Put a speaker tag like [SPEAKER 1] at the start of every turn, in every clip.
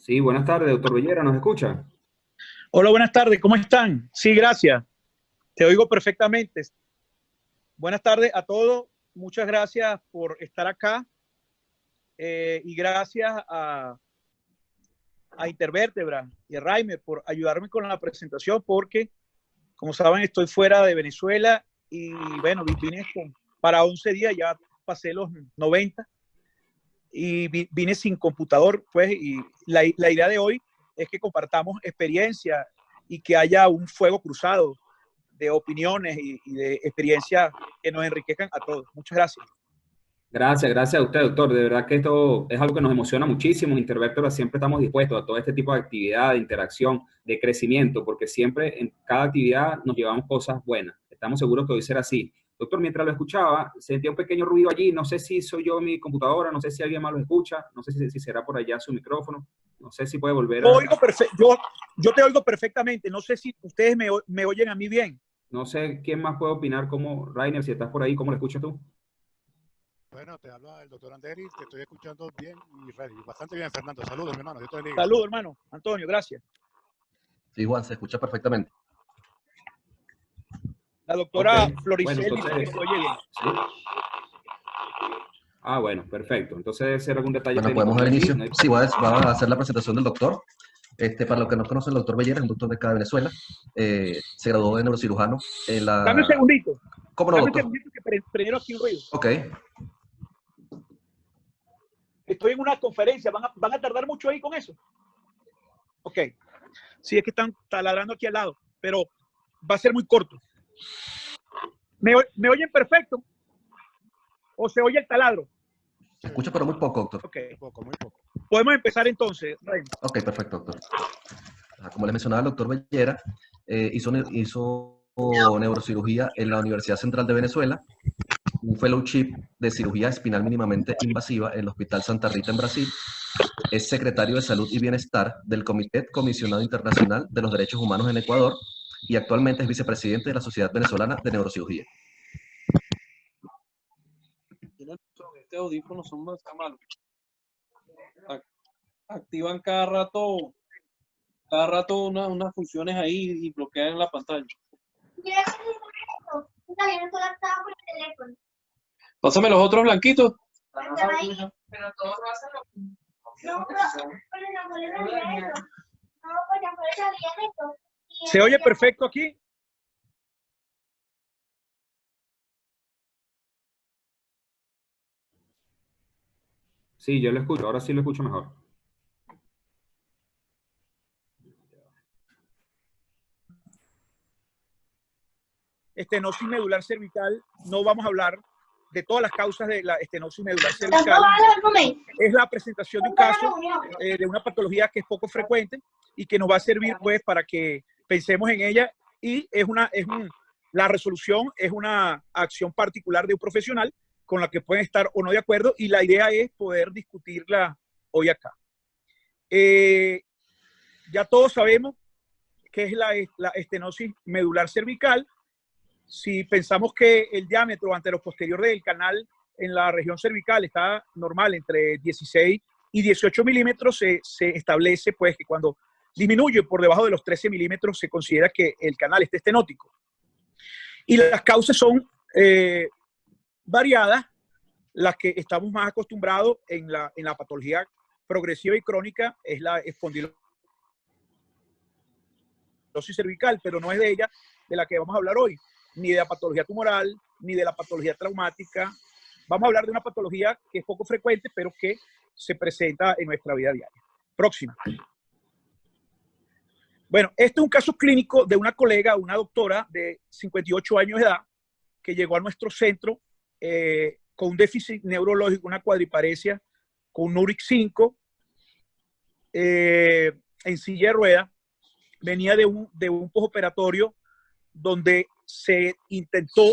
[SPEAKER 1] Sí, buenas tardes, doctor Bellera, ¿nos escucha?
[SPEAKER 2] Hola, buenas tardes, ¿cómo están? Sí, gracias. Te oigo perfectamente. Buenas tardes a todos. Muchas gracias por estar acá y gracias a Intervértebra y a Raime por ayudarme con la presentación porque, como saben, estoy fuera de Venezuela y bueno, vine para 11 días, ya pasé los 90 y vine sin computador, pues, y la idea de hoy es que compartamos experiencia y que haya un fuego cruzado de opiniones y de experiencias que nos enriquezcan a todos. Muchas gracias.
[SPEAKER 1] Gracias, gracias a usted, doctor. De verdad que esto es algo que nos emociona muchísimo. En Intervértebra siempre estamos dispuestos a todo este tipo de actividad, de interacción, de crecimiento, porque siempre en cada actividad nos llevamos cosas buenas. Estamos seguros que hoy será así. Doctor, mientras lo escuchaba, sentía un pequeño ruido allí. No sé si soy yo en mi computadora, no sé si alguien más lo escucha, no sé si será por allá su micrófono, no sé si puede volver
[SPEAKER 2] Yo,
[SPEAKER 1] a...
[SPEAKER 2] oigo yo te oigo perfectamente. No sé si ustedes me oyen a mí bien.
[SPEAKER 1] No sé quién más puede opinar como Rainer, si estás por ahí, ¿cómo lo escuchas tú?
[SPEAKER 3] Bueno, te habla el doctor Anderis, te estoy escuchando bien y bastante bien, Fernando. Saludos, mi hermano, Dios te bendiga.
[SPEAKER 2] Saludos, hermano. Antonio, gracias.
[SPEAKER 4] Sí, Juan, se escucha perfectamente.
[SPEAKER 2] La
[SPEAKER 1] Ok,
[SPEAKER 2] doctora
[SPEAKER 1] bueno,
[SPEAKER 2] Floricel dice que
[SPEAKER 1] entonces,
[SPEAKER 2] se oye bien.
[SPEAKER 1] sí. Ah, bueno, perfecto. Entonces debe ser algún detalle
[SPEAKER 4] Bueno,
[SPEAKER 1] técnico
[SPEAKER 4] podemos
[SPEAKER 1] mío
[SPEAKER 4] dar
[SPEAKER 1] allí.
[SPEAKER 4] inicio. Sí, va a hacer la presentación del doctor. Para los que no conocen, el doctor Bellera es un doctor de acá de Venezuela. Se graduó de neurocirujano en
[SPEAKER 2] Dame un
[SPEAKER 4] la...
[SPEAKER 2] segundito.
[SPEAKER 4] ¿Cómo no,
[SPEAKER 2] Dame un
[SPEAKER 4] doctor?
[SPEAKER 2] segundito que primero aquí un ruido.
[SPEAKER 4] Ok.
[SPEAKER 2] Estoy en una conferencia. ¿Van a tardar mucho ahí con eso? Ok. Sí, es que están taladrando aquí al lado, pero va a ser muy corto. ¿Me oyen perfecto? ¿O se oye el taladro?
[SPEAKER 4] Se escucha, pero muy poco, doctor.
[SPEAKER 2] Ok.
[SPEAKER 3] Muy poco, muy poco.
[SPEAKER 2] Podemos empezar entonces.
[SPEAKER 4] Ok, perfecto, doctor. Como les mencionaba, el doctor Bellera hizo neurocirugía en la Universidad Central de Venezuela, un fellowship de cirugía espinal mínimamente invasiva en el Hospital Santa Rita en Brasil. Es secretario de Salud y Bienestar del Comité Comisionado Internacional de los Derechos Humanos en Ecuador y actualmente es vicepresidente de la Sociedad Venezolana de Neurocirugía.
[SPEAKER 5] Este audífono son más malos. Activan cada rato unas funciones ahí y bloquean la pantalla. Pásame los otros blanquitos.
[SPEAKER 6] Pero todos lo hacen lo mismo. No, pero no puede salir eso. No, pues no puede salir esto.
[SPEAKER 2] ¿Se oye perfecto aquí?
[SPEAKER 1] Sí, yo lo escucho, ahora sí lo escucho mejor.
[SPEAKER 2] Estenosis medular cervical, no vamos a hablar de todas las causas de la estenosis medular cervical. Es la presentación de un caso de una patología que es poco frecuente y que nos va a servir pues para que pensemos en ella y la resolución es una acción particular de un profesional con la que pueden estar o no de acuerdo y la idea es poder discutirla hoy acá. Ya todos sabemos qué es la estenosis medular cervical. Si pensamos que el diámetro anteroposterior del canal en la región cervical está normal entre 16 y 18 milímetros, se establece pues que cuando disminuye por debajo de los 13 milímetros se considera que el canal está estenótico. Y las causas son variadas. Las que estamos más acostumbrados en la patología progresiva y crónica es la espondilosis cervical, pero no es de ella de la que vamos a hablar hoy, ni de la patología tumoral, ni de la patología traumática. Vamos a hablar de una patología que es poco frecuente, pero que se presenta en nuestra vida diaria. Próxima. Bueno, este es un caso clínico de una colega, una doctora de 58 años de edad, que llegó a nuestro centro con un déficit neurológico, una cuadriparesia, con un URIC 5, en silla de ruedas. Venía de un postoperatorio donde se intentó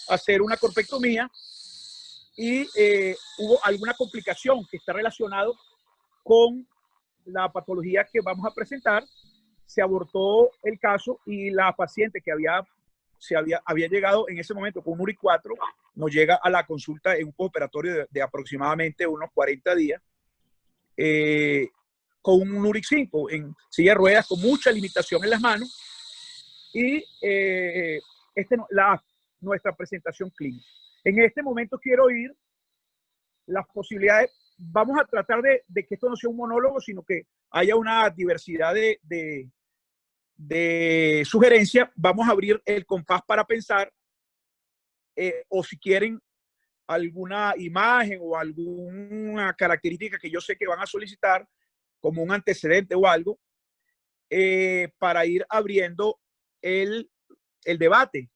[SPEAKER 2] hacer una corpectomía y hubo alguna complicación que está relacionado con la patología que vamos a presentar. Se abortó el caso y la paciente que había llegado en ese momento con un URI 4 nos llega a la consulta en un postoperatorio de aproximadamente unos 40 días con un Nuric 5 en silla de ruedas con mucha limitación en las manos y nuestra presentación clínica. En este momento quiero oír las posibilidades. Vamos a tratar de que esto no sea un monólogo, sino que haya una diversidad de sugerencias. Vamos a abrir el compás para pensar, o si quieren alguna imagen o alguna característica que yo sé que van a solicitar, como un antecedente o algo, para ir abriendo el debate.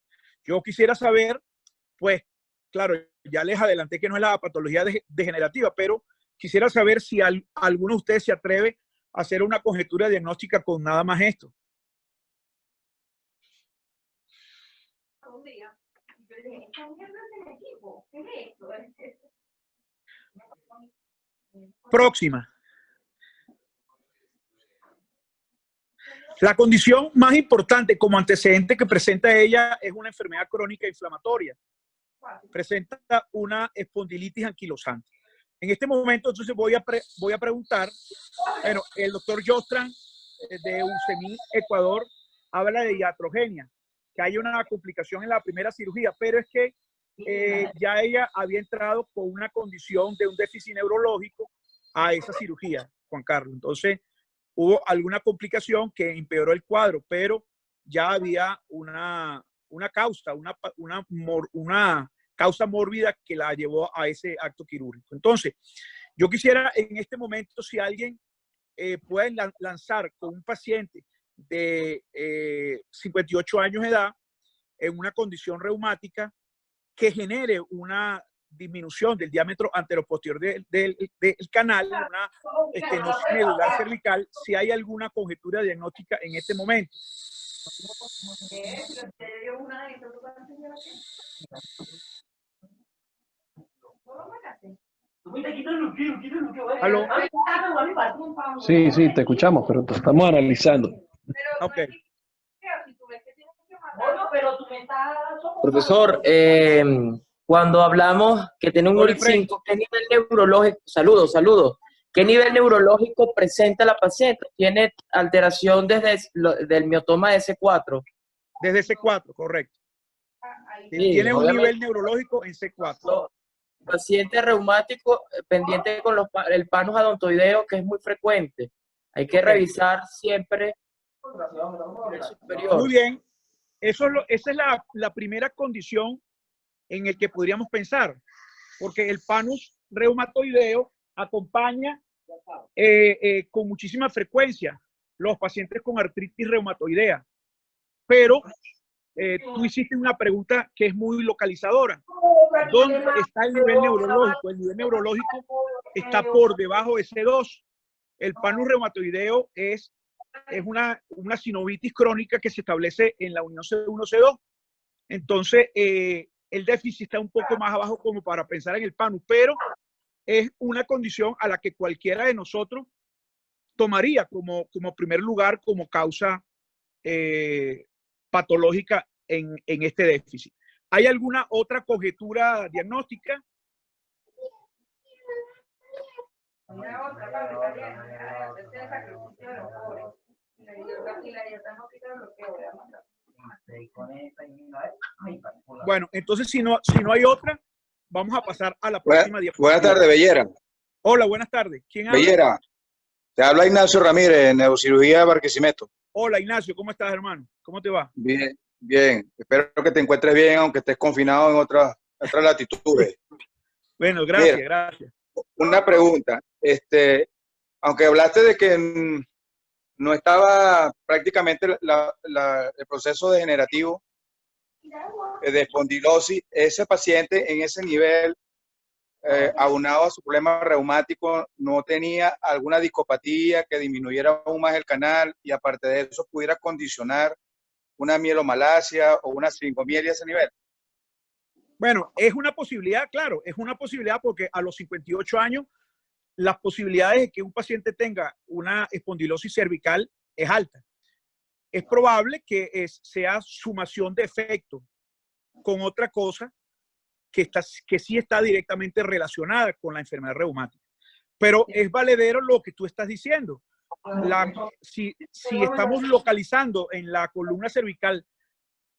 [SPEAKER 2] Yo quisiera saber, pues, claro, ya les adelanté que no es la patología degenerativa, pero quisiera saber si alguno de ustedes se atreve a hacer una conjetura diagnóstica con nada más esto. Próxima. La condición más importante como antecedente que presenta ella es una enfermedad crónica inflamatoria. Presenta una espondilitis anquilosante. En este momento, entonces, voy a preguntar, bueno, el doctor Jostran de UCEMI Ecuador habla de iatrogenia, que hay una complicación en la primera cirugía, pero es que ya ella había entrado con una condición de un déficit neurológico a esa cirugía, Juan Carlos. Entonces, hubo alguna complicación que empeoró el cuadro, pero ya había una causa, una causa mórbida que la llevó a ese acto quirúrgico. Entonces, yo quisiera en este momento, si alguien puede lanzar con un paciente de 58 años de edad en una condición reumática que genere una disminución del diámetro anteroposterior del canal, una estenosis medular cervical, si hay alguna conjetura diagnóstica en este momento. ¿Aló?
[SPEAKER 7] Sí, te escuchamos, pero te estamos analizando.
[SPEAKER 2] Ok.
[SPEAKER 8] Profesor, cuando hablamos que tiene un Nuric 5, ¿qué nivel neurológico? Saludos. ¿Qué nivel neurológico presenta la paciente? ¿Tiene alteración del miotoma de C4?
[SPEAKER 2] Desde C4, correcto.
[SPEAKER 8] Sí,
[SPEAKER 2] tiene un nivel neurológico en C4.
[SPEAKER 8] Paciente reumático pendiente con el panus odontoideo, que es muy frecuente. Hay que revisar siempre el superior.
[SPEAKER 2] Muy bien. Esa es la primera condición en el que podríamos pensar, porque el panus reumatoideo acompaña con muchísima frecuencia los pacientes con artritis reumatoidea. Pero tú hiciste una pregunta que es muy localizadora. ¿Dónde está el nivel neurológico? El nivel neurológico está por debajo de C2. El panus reumatoideo es una sinovitis crónica que se establece en la unión C1-C2. Entonces, el déficit está un poco más abajo como para pensar en el panus, pero es una condición a la que cualquiera de nosotros tomaría como primer lugar, como causa patológica en este déficit. ¿Hay alguna otra conjetura diagnóstica? Bueno, entonces si no hay otra, vamos a pasar a la próxima diapositiva.
[SPEAKER 9] Buenas tardes, Bellera.
[SPEAKER 2] Hola, buenas tardes. ¿Quién habla?
[SPEAKER 9] Bellera, te habla Ignacio Ramírez, neurocirugía de Barquisimeto.
[SPEAKER 2] Hola, Ignacio, ¿cómo estás, hermano? ¿Cómo te va?
[SPEAKER 9] Bien, bien. Espero que te encuentres bien, aunque estés confinado en otras latitudes.
[SPEAKER 2] Bueno, gracias,
[SPEAKER 9] Mira,
[SPEAKER 2] gracias.
[SPEAKER 9] Una pregunta. Aunque hablaste de que no estaba prácticamente el proceso degenerativo de espondilosis, ese paciente en ese nivel, aunado a su problema reumático, no tenía alguna discopatía que disminuyera aún más el canal y aparte de eso pudiera condicionar una mielomalacia o una sfingomielia a ese nivel.
[SPEAKER 2] Bueno, es una posibilidad, claro, es una posibilidad porque a los 58 años las posibilidades de que un paciente tenga una espondilosis cervical es alta. Es probable que sea sumación de efecto con otra cosa que sí está directamente relacionada con la enfermedad reumática. Pero es valedero lo que tú estás diciendo. si estamos localizando en la columna cervical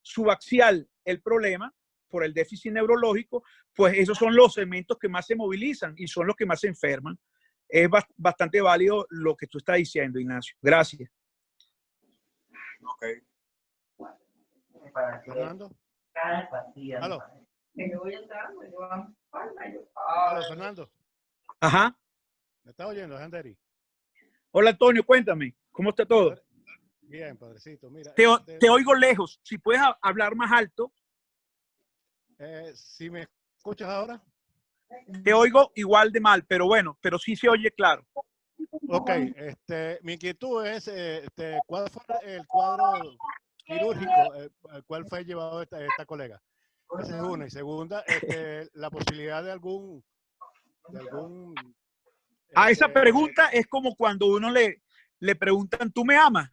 [SPEAKER 2] subaxial el problema por el déficit neurológico, pues esos son los segmentos que más se movilizan y son los que más se enferman. Es bastante válido lo que tú estás diciendo, Ignacio. Gracias.
[SPEAKER 9] Ok.
[SPEAKER 3] Fernando. Aló. Aló, Fernando.
[SPEAKER 2] Ajá.
[SPEAKER 3] ¿Me estás oyendo, Anderi?
[SPEAKER 2] Hola, Antonio, cuéntame. ¿Cómo está todo?
[SPEAKER 3] Bien, padrecito. Mira,
[SPEAKER 2] te oigo lejos. Si puedes hablar más alto.
[SPEAKER 3] Si me escuchas ahora.
[SPEAKER 2] Te oigo igual de mal, pero bueno, pero sí se oye claro.
[SPEAKER 3] Ok, mi inquietud es, ¿cuál fue el cuadro quirúrgico el cual fue llevado esta colega? Esa es una. Y segunda, la posibilidad de algún
[SPEAKER 2] esa pregunta es como cuando uno le preguntan, ¿tú me amas?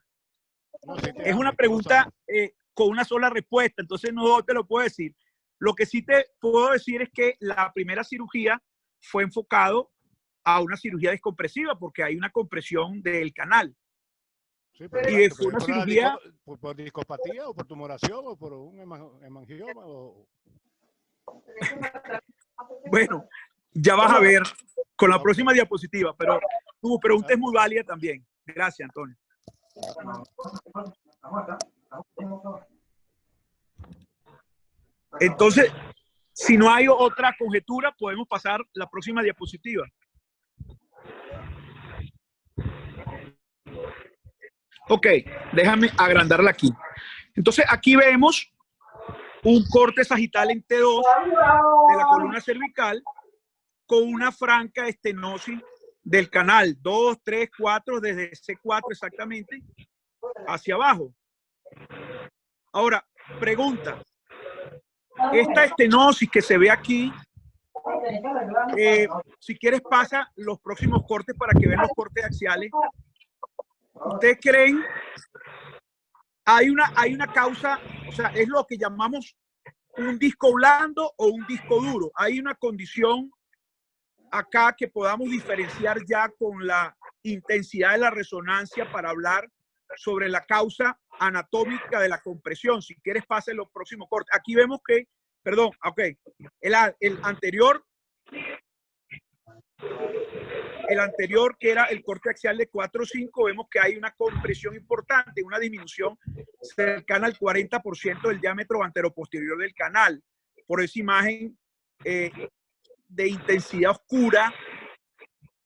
[SPEAKER 3] No, sí
[SPEAKER 2] es una pregunta con una sola respuesta, entonces no te lo puedo decir. Lo que sí te puedo decir es que la primera cirugía fue enfocado a una cirugía descompresiva porque hay una compresión del canal.
[SPEAKER 3] Sí,
[SPEAKER 2] y fue una cirugía...
[SPEAKER 3] ¿Por discopatía o por tumoración o por un hemangioma?
[SPEAKER 2] Bueno, ya vas a ver con la próxima diapositiva, pero tu pregunta es muy válida también. Gracias, Antonio. Entonces, si no hay otra conjetura, podemos pasar la próxima diapositiva. Ok, déjame agrandarla aquí. Entonces, aquí vemos un corte sagital en T2 de la columna cervical con una franca estenosis del canal 2, 3, 4, desde C4 exactamente hacia abajo. Ahora, pregunta. Esta estenosis que se ve aquí, si quieres pasa los próximos cortes para que vean los cortes axiales. ¿Ustedes creen? Hay una causa, o sea, es lo que llamamos un disco blando o un disco duro. Hay una condición acá que podamos diferenciar ya con la intensidad de la resonancia para hablar sobre la causa anatómica de la compresión. Si quieres, pase los próximos cortes. Aquí vemos que, perdón, ok, el anterior que era el corte axial de 4-5, vemos que hay una compresión importante, una disminución cercana al 40% del diámetro anteroposterior del canal. Por esa imagen de intensidad oscura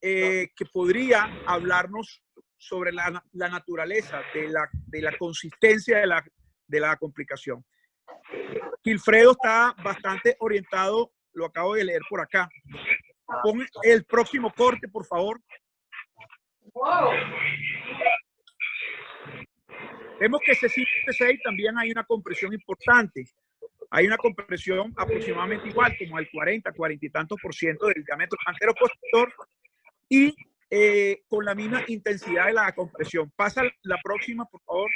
[SPEAKER 2] que podría hablarnos sobre la naturaleza de la consistencia de la complicación. Gilfredo está bastante orientado, lo acabo de leer por acá. Pon el próximo corte, por favor. Vemos que C5-C6 también hay una compresión importante. Hay una compresión aproximadamente igual, como el 40 y tantos % del diámetro anteroposterior y con la misma intensidad de la compresión. Pasa la próxima, por favor.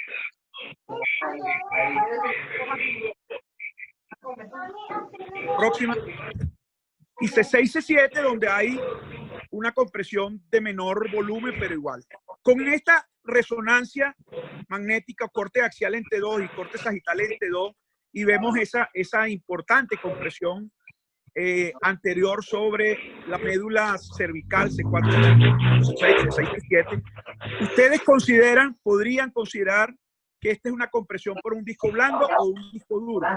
[SPEAKER 2] Próxima. Y C6-C7, donde hay una compresión de menor volumen, pero igual. Con esta resonancia magnética, corte axial en T2 y corte sagital en T2, y vemos esa importante compresión anterior sobre la médula cervical C4, C6, C7. ¿Ustedes podrían considerar que esta es una compresión por un disco blando o un disco duro?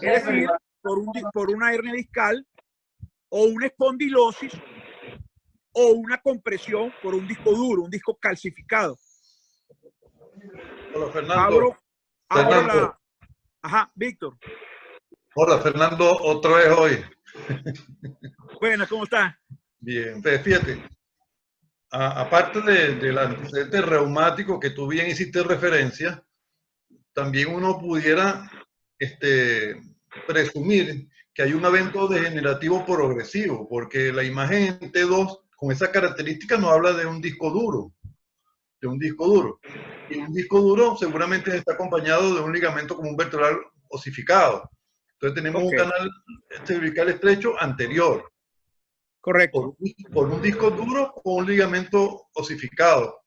[SPEAKER 2] Es decir, por una hernia discal o una espondilosis o una compresión por un disco duro, un disco calcificado.
[SPEAKER 10] Hola, Fernando. Fernando.
[SPEAKER 2] Ajá, Víctor.
[SPEAKER 10] Hola, Fernando, otra vez hoy.
[SPEAKER 2] Bueno, ¿cómo estás?
[SPEAKER 10] Bien, fíjate, aparte del antecedente reumático que tú bien hiciste referencia, también uno pudiera presumir que hay un evento degenerativo progresivo, porque la imagen en T2 con esas características nos habla de un disco duro, Y un disco duro seguramente está acompañado de un ligamento común vertebral osificado. Entonces tenemos un canal cervical estrecho anterior.
[SPEAKER 2] Correcto.
[SPEAKER 10] Por un disco duro o un ligamento osificado.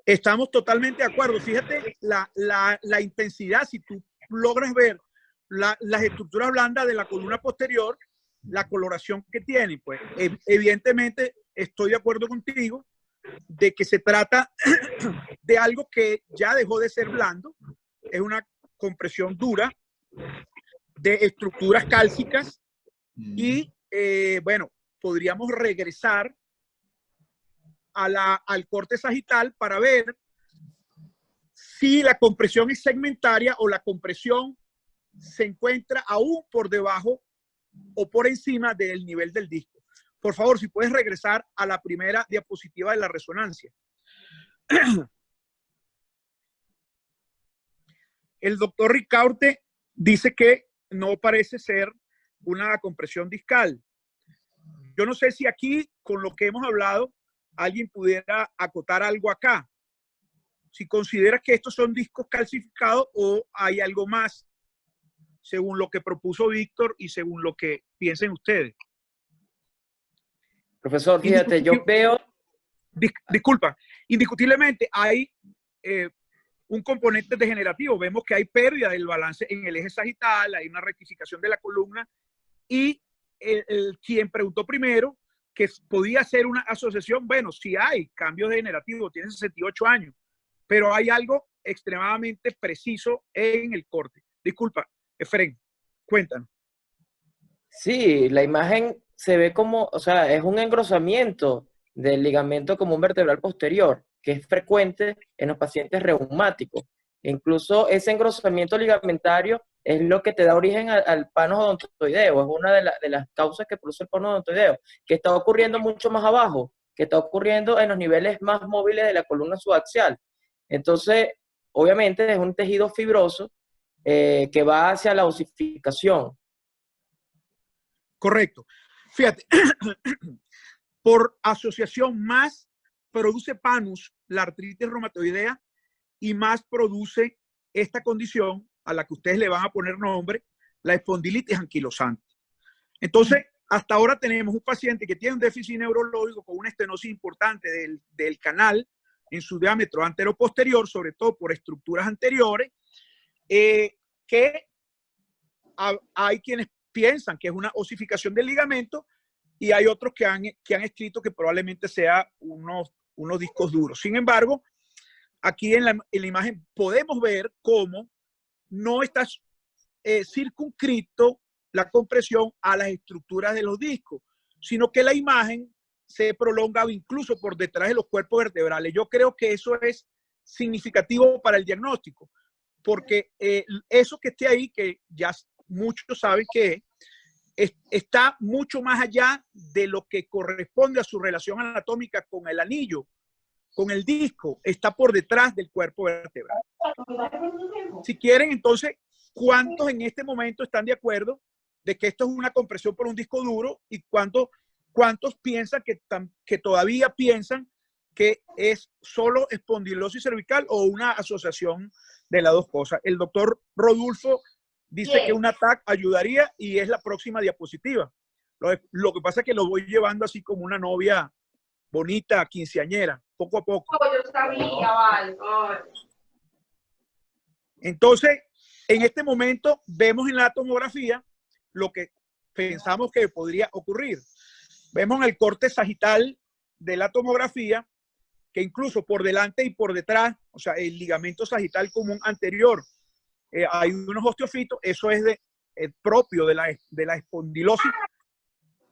[SPEAKER 2] Estamos totalmente de acuerdo. Fíjate la intensidad, si tú logras ver las estructuras blandas de la columna posterior, la coloración que tienen, pues evidentemente estoy de acuerdo contigo de que se trata de algo que ya dejó de ser blando, es una compresión dura de estructuras cálcicas y bueno, podríamos regresar al corte sagital para ver si la compresión es segmentaria o la compresión se encuentra aún por debajo o por encima del nivel del disco. Por favor, si puedes regresar a la primera diapositiva de la resonancia. El doctor Ricaurte dice que no parece ser una compresión discal. Yo no sé si aquí, con lo que hemos hablado, alguien pudiera acotar algo acá. Si considera que estos son discos calcificados o hay algo más, según lo que propuso Víctor y según lo que piensen ustedes.
[SPEAKER 8] Profesor, fíjate, yo veo...
[SPEAKER 2] Disculpa, indiscutiblemente hay un componente degenerativo. Vemos que hay pérdida del balance en el eje sagital, hay una rectificación de la columna y quien preguntó primero que podía ser una asociación, bueno, sí hay cambios degenerativos, tiene 68 años, pero hay algo extremadamente preciso en el corte. Disculpa, Efren, cuéntanos.
[SPEAKER 8] Sí, la imagen se ve como, o sea, es un engrosamiento del ligamento común vertebral posterior, que es frecuente en los pacientes reumáticos. Incluso ese engrosamiento ligamentario es lo que te da origen al panos odontoideo, es una de las causas que produce el panos odontoideo, que está ocurriendo mucho más abajo, que está ocurriendo en los niveles más móviles de la columna subaxial. Entonces, obviamente es un tejido fibroso que va hacia la osificación.
[SPEAKER 2] Correcto. Fíjate, por asociación más produce panus la artritis reumatoidea y más produce esta condición a la que ustedes le van a poner nombre, la espondilitis anquilosante. Entonces, hasta ahora tenemos un paciente que tiene un déficit neurológico con una estenosis importante del canal en su diámetro anteroposterior, sobre todo por estructuras anteriores, que hay quienes piensan que es una osificación del ligamento y hay otros que han escrito que probablemente sea unos discos duros. Sin embargo, aquí en la imagen podemos ver cómo no está circunscrito la compresión a las estructuras de los discos, sino que la imagen se prolonga incluso por detrás de los cuerpos vertebrales. Yo creo que eso es significativo para el diagnóstico, porque eso que esté ahí, que ya muchos saben que está mucho más allá de lo que corresponde a su relación anatómica con el anillo, con el disco, está por detrás del cuerpo vertebral. Si quieren, entonces, ¿cuántos en este momento están de acuerdo de que esto es una compresión por un disco duro y cuántos piensan que todavía piensan que es solo espondilosis cervical o una asociación de las dos cosas? El doctor Rodulfo dice que un TAC ayudaría y es la próxima diapositiva. Lo que pasa es que lo voy llevando así como una novia bonita, quinceañera, poco a poco.
[SPEAKER 6] Yo sabía, vale.
[SPEAKER 2] Entonces, en este momento vemos en la tomografía lo que pensamos que podría ocurrir. Vemos en el corte sagital de la tomografía que incluso por delante y por detrás, o sea, el ligamento sagital común anterior, hay unos osteofitos, eso es propio de la espondilosis,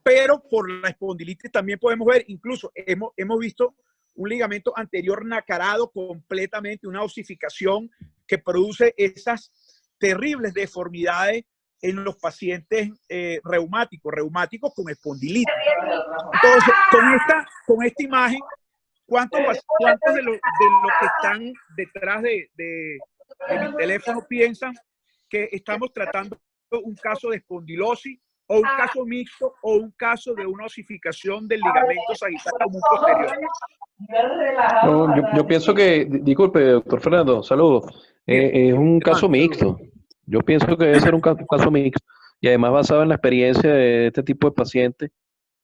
[SPEAKER 2] pero por la espondilitis también podemos ver, incluso hemos visto un ligamento anterior nacarado completamente, una osificación que produce esas terribles deformidades en los pacientes reumáticos con espondilitis. Entonces, con esta imagen, ¿cuántos de los que están detrás de mi teléfono piensan que estamos tratando un caso de espondilosis o un caso mixto o un caso de una osificación del ligamento sagital común posterior?
[SPEAKER 7] No, yo pienso que, disculpe, doctor Fernando, saludos, es un caso mixto. Yo pienso que debe ser un caso mixto y además basado en la experiencia de este tipo de pacientes,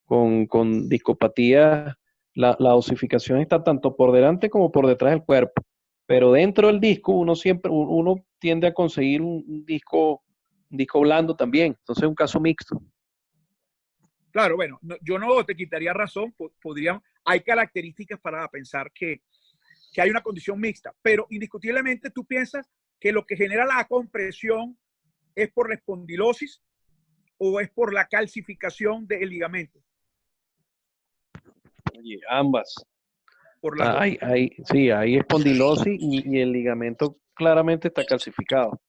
[SPEAKER 7] con discopatía, la osificación está tanto por delante como por detrás del cuerpo. Pero dentro del disco uno tiende a conseguir un disco blando también. Entonces es un caso mixto.
[SPEAKER 2] Claro, bueno, yo no te quitaría razón, hay características para pensar que hay una condición mixta, pero indiscutiblemente tú piensas que lo que genera la compresión es por la espondilosis o es por la calcificación del ligamento.
[SPEAKER 7] Oye, ambas.
[SPEAKER 2] Por las dos.
[SPEAKER 7] Sí, hay espondilosis y el ligamento claramente está calcificado.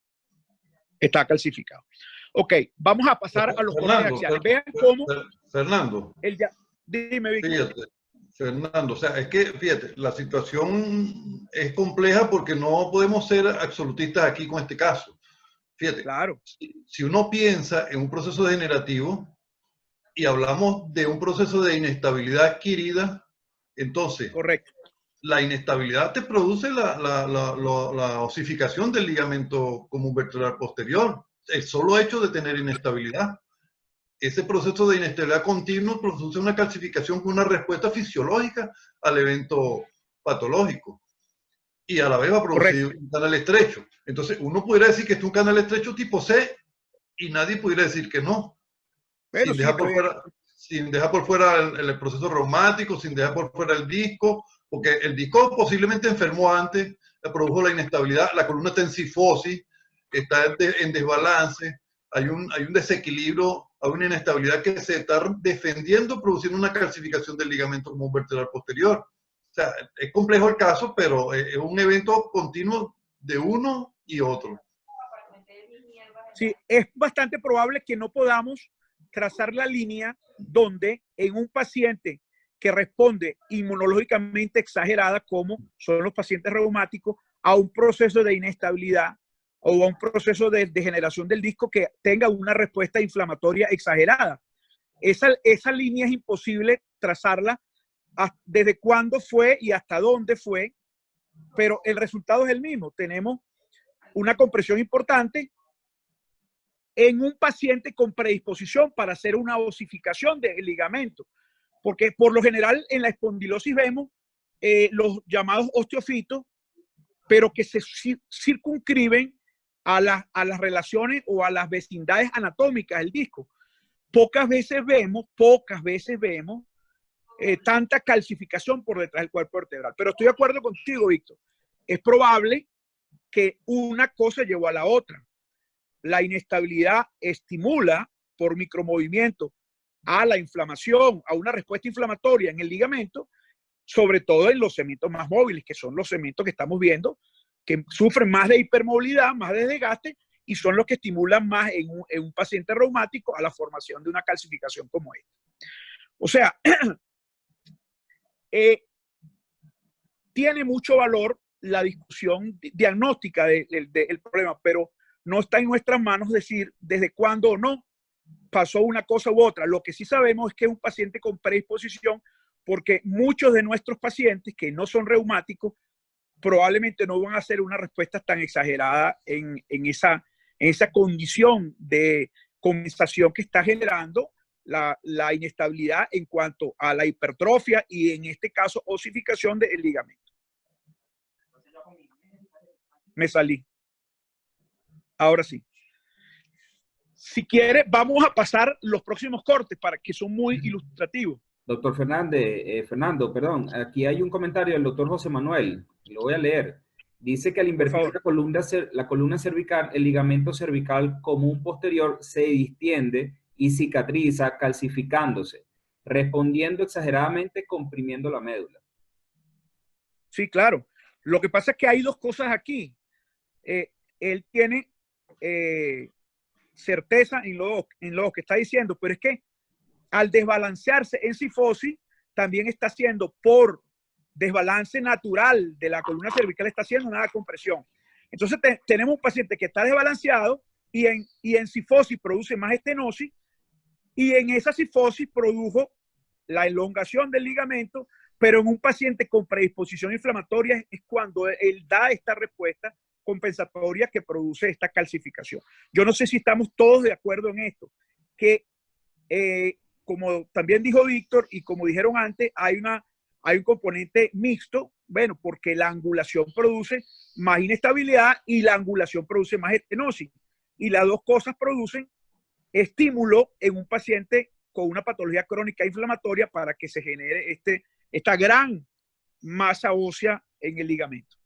[SPEAKER 2] Está calcificado. Ok, vamos a pasar a los cortes axiales. Vean cómo...
[SPEAKER 10] Fernando.
[SPEAKER 2] Dime, Víctor.
[SPEAKER 10] Fíjate, Fernando, o sea, es que, fíjate, la situación es compleja porque no podemos ser absolutistas aquí con este caso. Fíjate,
[SPEAKER 2] claro.
[SPEAKER 10] Si uno piensa en un proceso degenerativo y hablamos de un proceso de inestabilidad adquirida, entonces,
[SPEAKER 2] correcto,
[SPEAKER 10] la inestabilidad te produce la osificación del ligamento común vertebral posterior. El solo hecho de tener inestabilidad. Ese proceso de inestabilidad continua produce una calcificación con una respuesta fisiológica al evento patológico. Y a la vez va a producir un canal estrecho. Entonces, uno pudiera decir que es un canal estrecho tipo C y nadie pudiera decir que no.
[SPEAKER 2] Pero
[SPEAKER 10] sin dejar por fuera el proceso reumático, sin dejar por fuera el disco, porque el disco posiblemente enfermó antes, produjo la inestabilidad, la columna está en cifosis, está en desbalance, hay un desequilibrio, hay una inestabilidad que se está defendiendo, produciendo una calcificación del ligamento común vertebral posterior. O sea, es complejo el caso, pero es un evento continuo de uno y otro.
[SPEAKER 2] Sí, es bastante probable que no podamos trazar la línea donde en un paciente que responde inmunológicamente exagerada, como son los pacientes reumáticos, a un proceso de inestabilidad o a un proceso de degeneración del disco que tenga una respuesta inflamatoria exagerada. Esa línea es imposible trazarla desde cuándo fue y hasta dónde fue, pero el resultado es el mismo. Tenemos una compresión importante en un paciente con predisposición para hacer una osificación del ligamento, porque por lo general en la espondilosis vemos los llamados osteofitos, pero que se circunscriben a las relaciones o a las vecindades anatómicas del disco. Pocas veces vemos tanta calcificación por detrás del cuerpo vertebral. Pero estoy de acuerdo contigo, Víctor. Es probable que una cosa llevó a la otra. La inestabilidad estimula por micromovimiento a la inflamación, a una respuesta inflamatoria en el ligamento, sobre todo en los segmentos más móviles, que son los segmentos que estamos viendo, que sufren más de hipermovilidad, más de desgaste, y son los que estimulan más en un paciente reumático a la formación de una calcificación como esta. O sea, tiene mucho valor la discusión diagnóstica del problema, pero no está en nuestras manos decir desde cuándo o no pasó una cosa u otra. Lo que sí sabemos es que es un paciente con predisposición, porque muchos de nuestros pacientes que no son reumáticos probablemente no van a hacer una respuesta tan exagerada en esa condición de compensación que está generando la inestabilidad en cuanto a la hipertrofia y en este caso osificación del ligamento. Me salí. Ahora sí. Si quiere, vamos a pasar los próximos cortes para que son muy ilustrativos.
[SPEAKER 1] Doctor Fernando, perdón, aquí hay un comentario del doctor José Manuel, lo voy a leer. Dice que al invertir la columna cervical, el ligamento cervical común posterior se distiende y cicatriza calcificándose, respondiendo exageradamente, comprimiendo la médula.
[SPEAKER 2] Sí, claro. Lo que pasa es que hay dos cosas aquí. Él tiene certeza en lo que está diciendo, pero es que al desbalancearse en cifosis, también está haciendo por desbalance natural de la columna cervical, está haciendo una compresión. Entonces tenemos un paciente que está desbalanceado y en cifosis produce más estenosis, y en esa cifosis produjo la elongación del ligamento, pero en un paciente con predisposición inflamatoria es cuando él da esta respuesta compensatoria que produce esta calcificación. Yo no sé si estamos todos de acuerdo en esto, que como también dijo Víctor y como dijeron antes, hay un componente mixto, bueno, porque la angulación produce más inestabilidad y la angulación produce más estenosis. Y las dos cosas producen estímulo en un paciente con una patología crónica inflamatoria para que se genere esta gran masa ósea en el ligamento.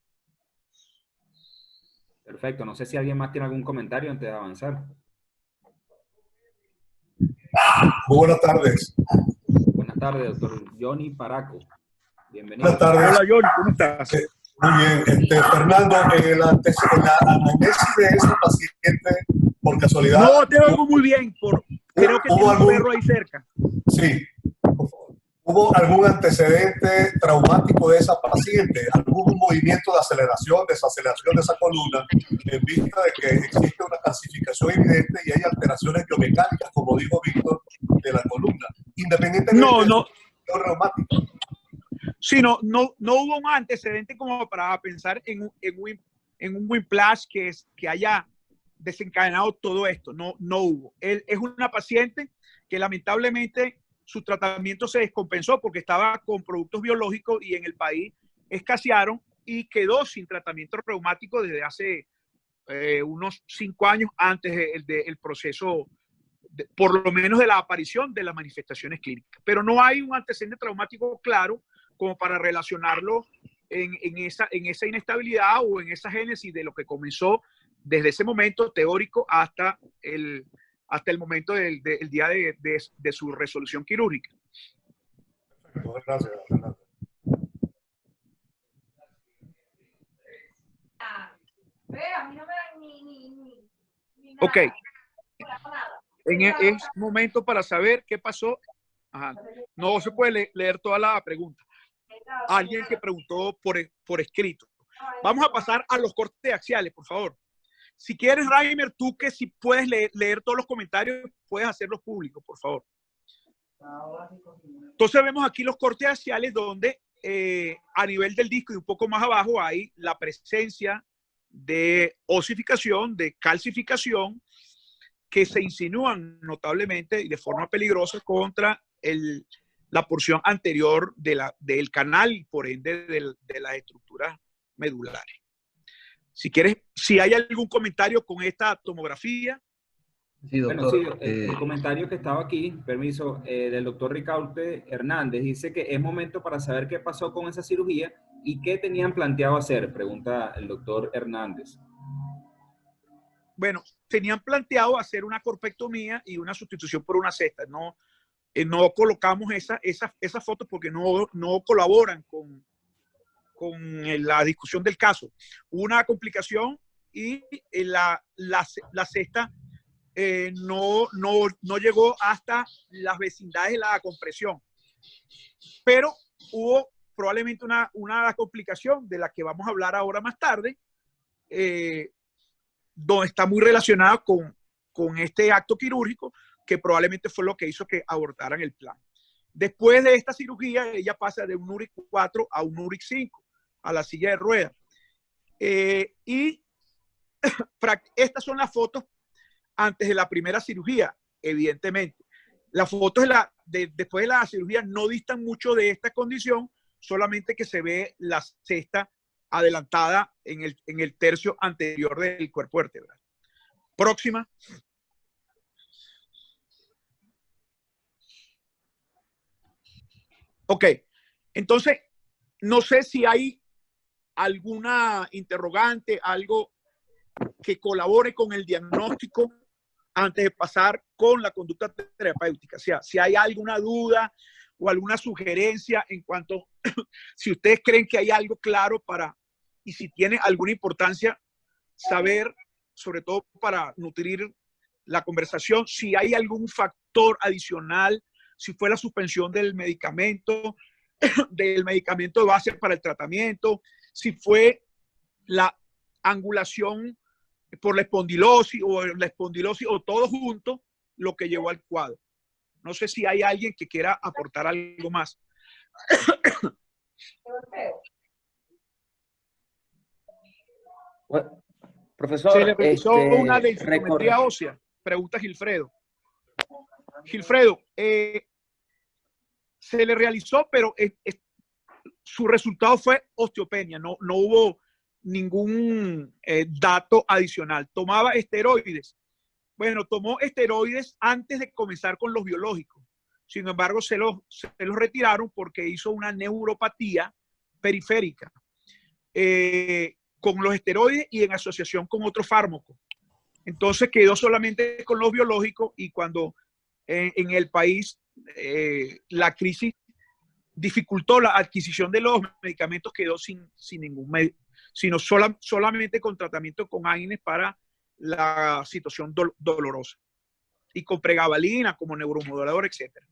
[SPEAKER 1] Perfecto. No sé si alguien más tiene algún comentario antes de avanzar.
[SPEAKER 11] Muy buenas tardes.
[SPEAKER 1] Buenas tardes, doctor Johnny Paraco. Bienvenido.
[SPEAKER 11] Buenas tardes.
[SPEAKER 2] Hola, Johnny, ¿cómo estás?
[SPEAKER 11] Muy bien. Fernando, la anamnesis de ese paciente, por casualidad...
[SPEAKER 2] No, te oigo muy bien. Creo que tiene un perro ahí cerca.
[SPEAKER 11] Sí. ¿Hubo algún antecedente traumático de esa paciente? ¿Algún movimiento de aceleración, desaceleración de esa columna en vista de que existe una calcificación evidente y hay alteraciones biomecánicas, como dijo Víctor, de la columna? Independientemente de la reumática.
[SPEAKER 2] Sí, no hubo un antecedente como para pensar en un whiplash que haya desencadenado todo esto. No hubo. Él es una paciente que lamentablemente su tratamiento se descompensó porque estaba con productos biológicos y en el país escasearon y quedó sin tratamiento reumático desde hace unos 5 años antes del proceso, por lo menos de la aparición de las manifestaciones clínicas. Pero no hay un antecedente traumático claro como para relacionarlo en esa inestabilidad o en esa génesis de lo que comenzó desde ese momento teórico hasta el momento del día de su resolución quirúrgica.
[SPEAKER 11] Gracias.
[SPEAKER 2] Ok. Es momento para saber qué pasó. Ajá. No se puede leer toda la pregunta. Alguien que preguntó por escrito. Vamos a pasar a los cortes axiales, por favor. Si quieres, Reimer, tú que si puedes leer todos los comentarios, puedes hacerlos públicos, por favor. Entonces vemos aquí los cortes axiales donde a nivel del disco y un poco más abajo hay la presencia de osificación, de calcificación, que se insinúan notablemente y de forma peligrosa contra la porción anterior del canal y por ende de las estructuras medulares. Si quieres, si hay algún comentario con esta tomografía.
[SPEAKER 4] Sí, doctor.
[SPEAKER 1] Bueno, sí, el comentario que estaba aquí, permiso, del doctor Ricaurte Hernández, dice que es momento para saber qué pasó con esa cirugía y qué tenían planteado hacer, pregunta el doctor Hernández.
[SPEAKER 2] Bueno, tenían planteado hacer una corpectomía y una sustitución por una cesta. No colocamos esa foto porque no colaboran con la discusión del caso. Hubo una complicación y la cesta no llegó hasta las vecindades de la compresión. Pero hubo probablemente una complicación de la que vamos a hablar ahora más tarde, donde está muy relacionada con este acto quirúrgico, que probablemente fue lo que hizo que abortaran el plan. Después de esta cirugía, ella pasa de un URIC 4 a un URIC 5, a la silla de ruedas. Y estas son las fotos antes de la primera cirugía, evidentemente. Las fotos después de la cirugía no distan mucho de esta condición, solamente que se ve la cesta adelantada en el tercio anterior del cuerpo vertebral. Próxima. Ok, entonces, no sé si hay alguna interrogante, algo que colabore con el diagnóstico antes de pasar con la conducta terapéutica. O sea, si hay alguna duda o alguna sugerencia en cuanto, si ustedes creen que hay algo claro y si tiene alguna importancia saber, sobre todo para nutrir la conversación, si hay algún factor adicional, si fue la suspensión del medicamento de base para el tratamiento, si fue la angulación por la espondilosis o todo junto lo que llevó al cuadro. No sé si hay alguien que quiera aportar algo más.
[SPEAKER 8] Bueno, profesor,
[SPEAKER 2] se le realizó una densitometría ósea. Pregunta Gilfredo. Gilfredo, se le realizó, pero su resultado fue osteopenia, no hubo ningún dato adicional. Tomaba esteroides. Bueno, tomó esteroides antes de comenzar con los biológicos. Sin embargo, se los retiraron porque hizo una neuropatía periférica con los esteroides y en asociación con otro fármaco. Entonces quedó solamente con los biológicos y cuando en el país la crisis dificultó la adquisición de los medicamentos, quedó sin ningún medio, sino solamente con tratamiento con AINES para la situación dolorosa y con pregabalina como neuromodulador, etcétera.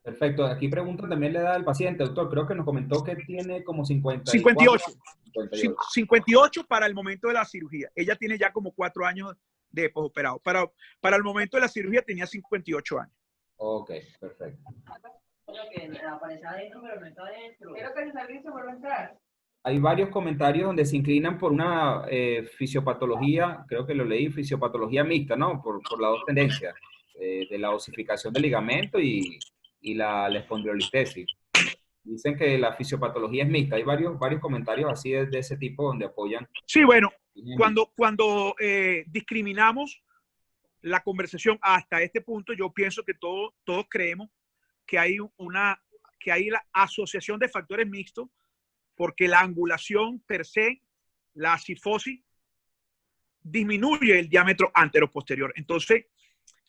[SPEAKER 1] Perfecto. Aquí preguntan también la edad del paciente, doctor. Creo que nos comentó que tiene como
[SPEAKER 2] 58 para el momento de la cirugía. Ella tiene ya como 4 años de posoperado. Para el momento de la cirugía tenía 58 años.
[SPEAKER 1] Ok, perfecto.
[SPEAKER 6] Quiero que el servicio vuelva a entrar.
[SPEAKER 1] Hay varios comentarios donde se inclinan por una fisiopatología, creo que lo leí, fisiopatología mixta, ¿no? Por las dos tendencias, de la osificación del ligamento y la espondilolistesis. Dicen que la fisiopatología es mixta. Hay varios comentarios así de ese tipo donde apoyan.
[SPEAKER 2] Sí, bueno, cuando discriminamos la conversación hasta este punto, yo pienso que todos creemos que hay la asociación de factores mixtos, porque la angulación per se, la cifosis, disminuye el diámetro anteroposterior. Entonces,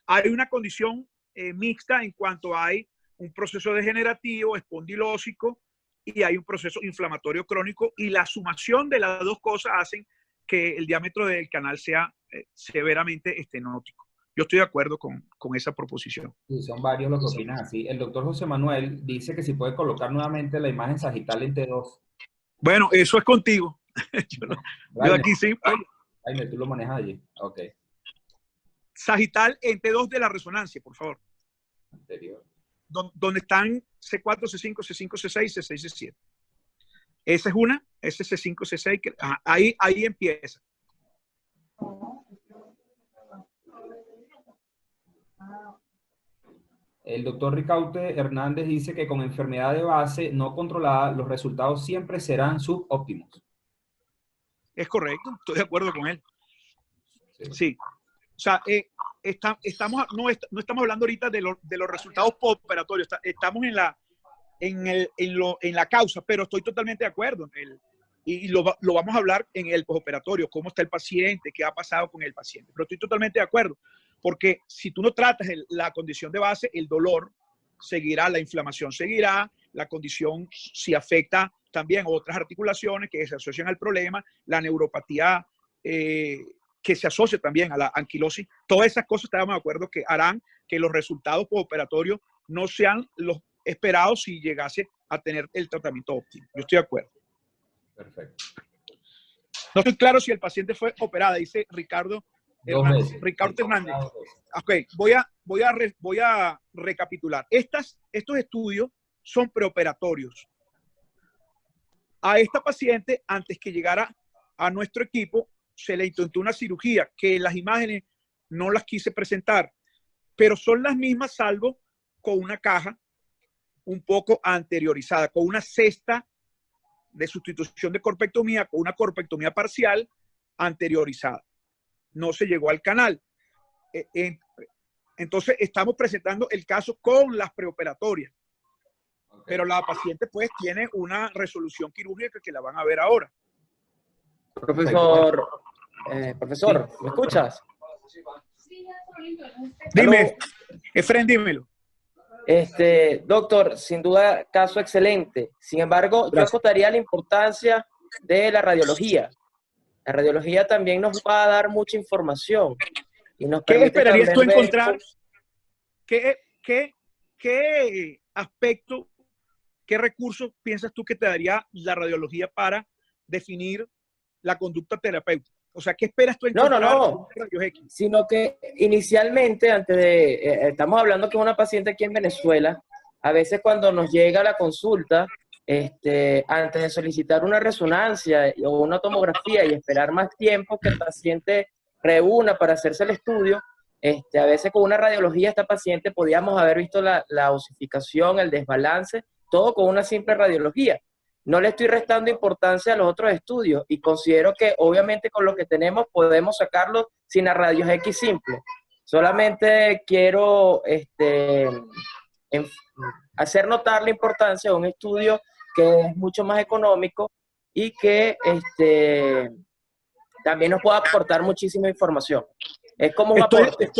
[SPEAKER 2] hay una condición mixta en cuanto hay un proceso degenerativo, espondilósico, y hay un proceso inflamatorio crónico, y la sumación de las dos cosas hacen que el diámetro del canal sea severamente estenótico. Yo estoy de acuerdo con esa proposición.
[SPEAKER 1] Sí, son varios los que opinan así. El doctor José Manuel dice que si puede colocar nuevamente la imagen sagital en T2.
[SPEAKER 2] Bueno, eso es contigo. Yo aquí sí.
[SPEAKER 1] Jaime, tú lo manejas allí. Ok.
[SPEAKER 2] Sagital en T2 de la resonancia, por favor.
[SPEAKER 1] Anterior.
[SPEAKER 2] Donde están C4, C5, C5, C6, C6, C7. Esa es una, ese es C5, C6, que, ahí empieza.
[SPEAKER 1] El doctor Ricaute Hernández dice que con enfermedad de base no controlada, los resultados siempre serán subóptimos.
[SPEAKER 2] Es correcto, estoy de acuerdo con él. Sí. O sea, no estamos hablando ahorita de los resultados postoperatorios, estamos en la causa, pero estoy totalmente de acuerdo. Y lo vamos a hablar en el postoperatorio, cómo está el paciente, qué ha pasado con el paciente. Pero estoy totalmente de acuerdo, porque si tú no tratas la condición de base, el dolor seguirá, la inflamación seguirá, la condición si afecta también otras articulaciones que se asocian al problema, la neuropatía que se asocia también a la anquilosis. Todas esas cosas estamos de acuerdo que harán que los resultados postoperatorios no sean los esperados si llegase a tener el tratamiento óptimo. Yo estoy de acuerdo.
[SPEAKER 1] Perfecto.
[SPEAKER 2] No estoy claro si el paciente fue operada, dice Ricardo Hernández. Ok, voy a recapitular. Estos estudios son preoperatorios. A esta paciente, antes que llegara a nuestro equipo, se le intentó una cirugía que las imágenes no las quise presentar, pero son las mismas, salvo con una caja un poco anteriorizada, con una cesta de sustitución de corpectomía, con una corpectomía parcial anteriorizada. No se llegó al canal. Entonces, estamos presentando el caso con las preoperatorias. Pero la paciente, pues, tiene una resolución quirúrgica que la van a ver ahora.
[SPEAKER 8] Profesor, ¿me escuchas?
[SPEAKER 2] Dime, Efren, dímelo.
[SPEAKER 8] Doctor, sin duda, caso excelente. Sin embargo, yo acotaría la importancia de la radiología. La radiología también nos va a dar mucha información. Y nos
[SPEAKER 2] ¿Qué esperarías tú
[SPEAKER 8] ver
[SPEAKER 2] encontrar? ¿Qué aspecto, qué recursos piensas tú que te daría la radiología para definir la conducta terapéutica? O sea, ¿qué esperas tú encontrar?
[SPEAKER 8] No. Sino que inicialmente, estamos hablando que es una paciente aquí en Venezuela, a veces cuando nos llega a la consulta, antes de solicitar una resonancia o una tomografía y esperar más tiempo que el paciente reúna para hacerse el estudio, A veces con una radiología esta paciente podíamos haber visto la osificación, el desbalance, todo con una simple radiología. No le estoy restando importancia a los otros estudios y considero que obviamente con lo que tenemos podemos sacarlo sin la radios X simple. Solamente quiero hacer notar la importancia de un estudio que es mucho más económico y que también nos puede aportar muchísima información. Es como un aporte.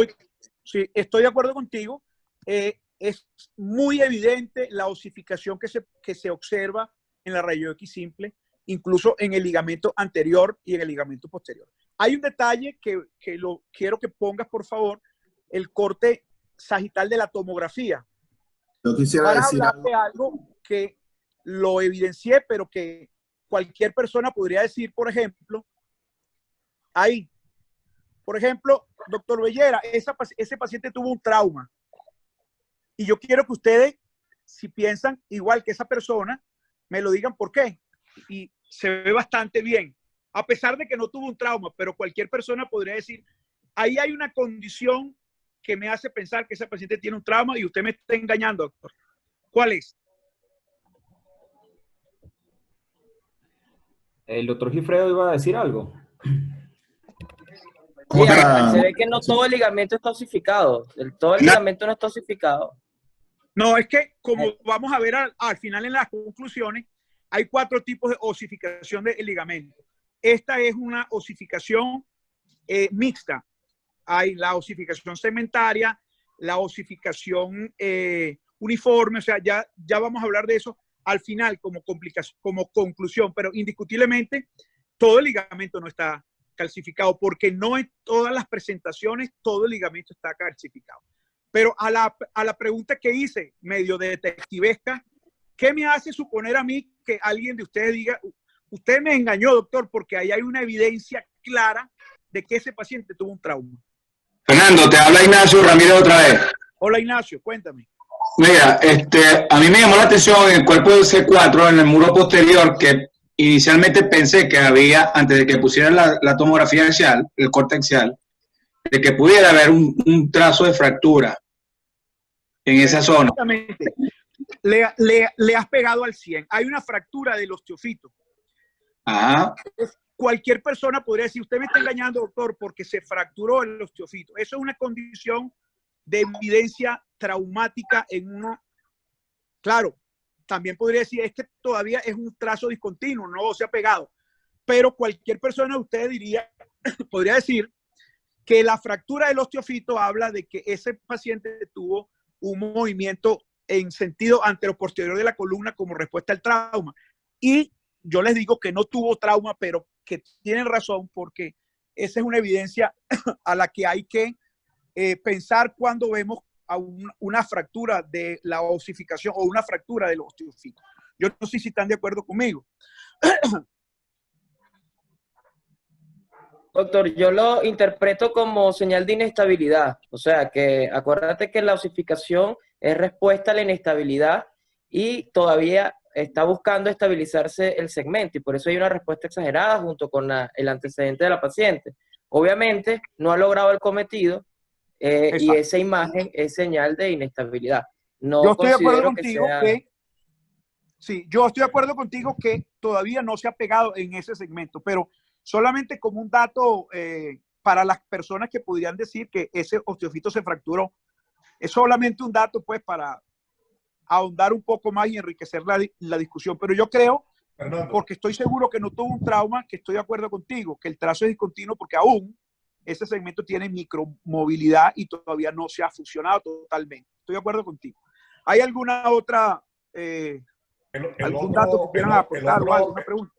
[SPEAKER 2] Sí, estoy de acuerdo contigo. Es muy evidente la osificación que se observa en la rayo X simple, incluso en el ligamento anterior y en el ligamento posterior. Hay un detalle que quiero que pongas, por favor, el corte sagital de la tomografía.
[SPEAKER 12] Yo quisiera
[SPEAKER 2] para
[SPEAKER 12] decir
[SPEAKER 2] hablar de algo que lo evidencié, pero que cualquier persona podría decir, por ejemplo, ahí, por ejemplo, doctor Bellera, ese paciente tuvo un trauma. Y yo quiero que ustedes, si piensan igual que esa persona, me lo digan por qué. Y se ve bastante bien, a pesar de que no tuvo un trauma, pero cualquier persona podría decir, ahí hay una condición que me hace pensar que ese paciente tiene un trauma y usted me está engañando, doctor. ¿Cuál es?
[SPEAKER 1] El doctor Gifredo iba a decir algo.
[SPEAKER 8] Sí, se ve que no todo el ligamento está osificado. Todo el ligamento no está osificado.
[SPEAKER 2] No, es que como vamos a ver al final en las conclusiones, hay 4 tipos de osificación del ligamento. Esta es una osificación mixta. Hay la osificación segmentaria, la osificación uniforme, o sea, ya vamos a hablar de eso al final como conclusión, pero indiscutiblemente todo el ligamento no está calcificado, porque no en todas las presentaciones todo el ligamento está calcificado. Pero a la pregunta que hice, medio detectivesca, ¿qué me hace suponer a mí que alguien de ustedes diga, usted me engañó, doctor, porque ahí hay una evidencia clara de que ese paciente tuvo un trauma?
[SPEAKER 9] Fernando, te habla Ignacio Ramírez otra vez.
[SPEAKER 2] Hola, Ignacio, cuéntame.
[SPEAKER 9] Mira, a mí me llamó la atención en el cuerpo del C4, en el muro posterior, que inicialmente pensé que había, antes de que pusieran la tomografía axial, el corte axial, de que pudiera haber un trazo de fractura en esa zona.
[SPEAKER 2] Exactamente. Le has pegado al 100. Hay una fractura del osteofito.
[SPEAKER 9] Ajá.
[SPEAKER 2] Cualquier persona podría decir, usted me está engañando, doctor, porque se fracturó el osteofito. Eso es una condición de evidencia traumática en una... Claro, también podría decir, es que todavía es un trazo discontinuo, no se ha pegado. Pero cualquier persona de ustedes podría decir que la fractura del osteofito habla de que ese paciente tuvo un movimiento en sentido anteroposterior de la columna como respuesta al trauma. Y yo les digo que no tuvo trauma, pero que tienen razón, porque esa es una evidencia a la que hay que pensar cuando vemos a una fractura de la osificación o una fractura del osteofito. Yo no sé si están de acuerdo conmigo.
[SPEAKER 8] Doctor, yo lo interpreto como señal de inestabilidad. O sea, que acuérdate que la osificación es respuesta a la inestabilidad y todavía está buscando estabilizarse el segmento y por eso hay una respuesta exagerada junto con el antecedente de la paciente. Obviamente no ha logrado el cometido y esa imagen es señal de inestabilidad. No
[SPEAKER 2] yo estoy de acuerdo
[SPEAKER 8] considero
[SPEAKER 2] contigo sí, yo estoy de acuerdo contigo que todavía no se ha pegado en ese segmento, pero solamente como un dato para las personas que podrían decir que ese osteofito se fracturó, es solamente un dato pues para ahondar un poco más y enriquecer la discusión. Pero yo creo,
[SPEAKER 11] Fernando,
[SPEAKER 2] porque estoy seguro que no tuvo un trauma, que estoy de acuerdo contigo, que el trazo es discontinuo porque aún ese segmento tiene micromovilidad y todavía no se ha fusionado totalmente. Estoy de acuerdo contigo. ¿Hay alguna otra, algún dato que quieran aportar o alguna pregunta?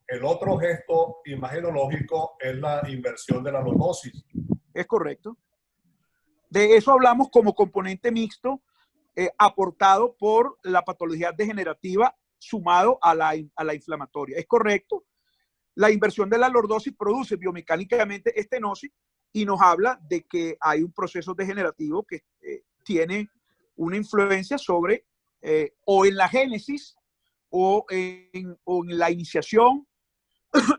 [SPEAKER 11] El otro gesto imagenológico es la inversión de la lordosis.
[SPEAKER 2] Es correcto. De eso hablamos como componente mixto aportado por la patología degenerativa sumado a la inflamatoria. Es correcto. La inversión de la lordosis produce biomecánicamente estenosis y nos habla de que hay un proceso degenerativo que tiene una influencia sobre o en la génesis o en la iniciación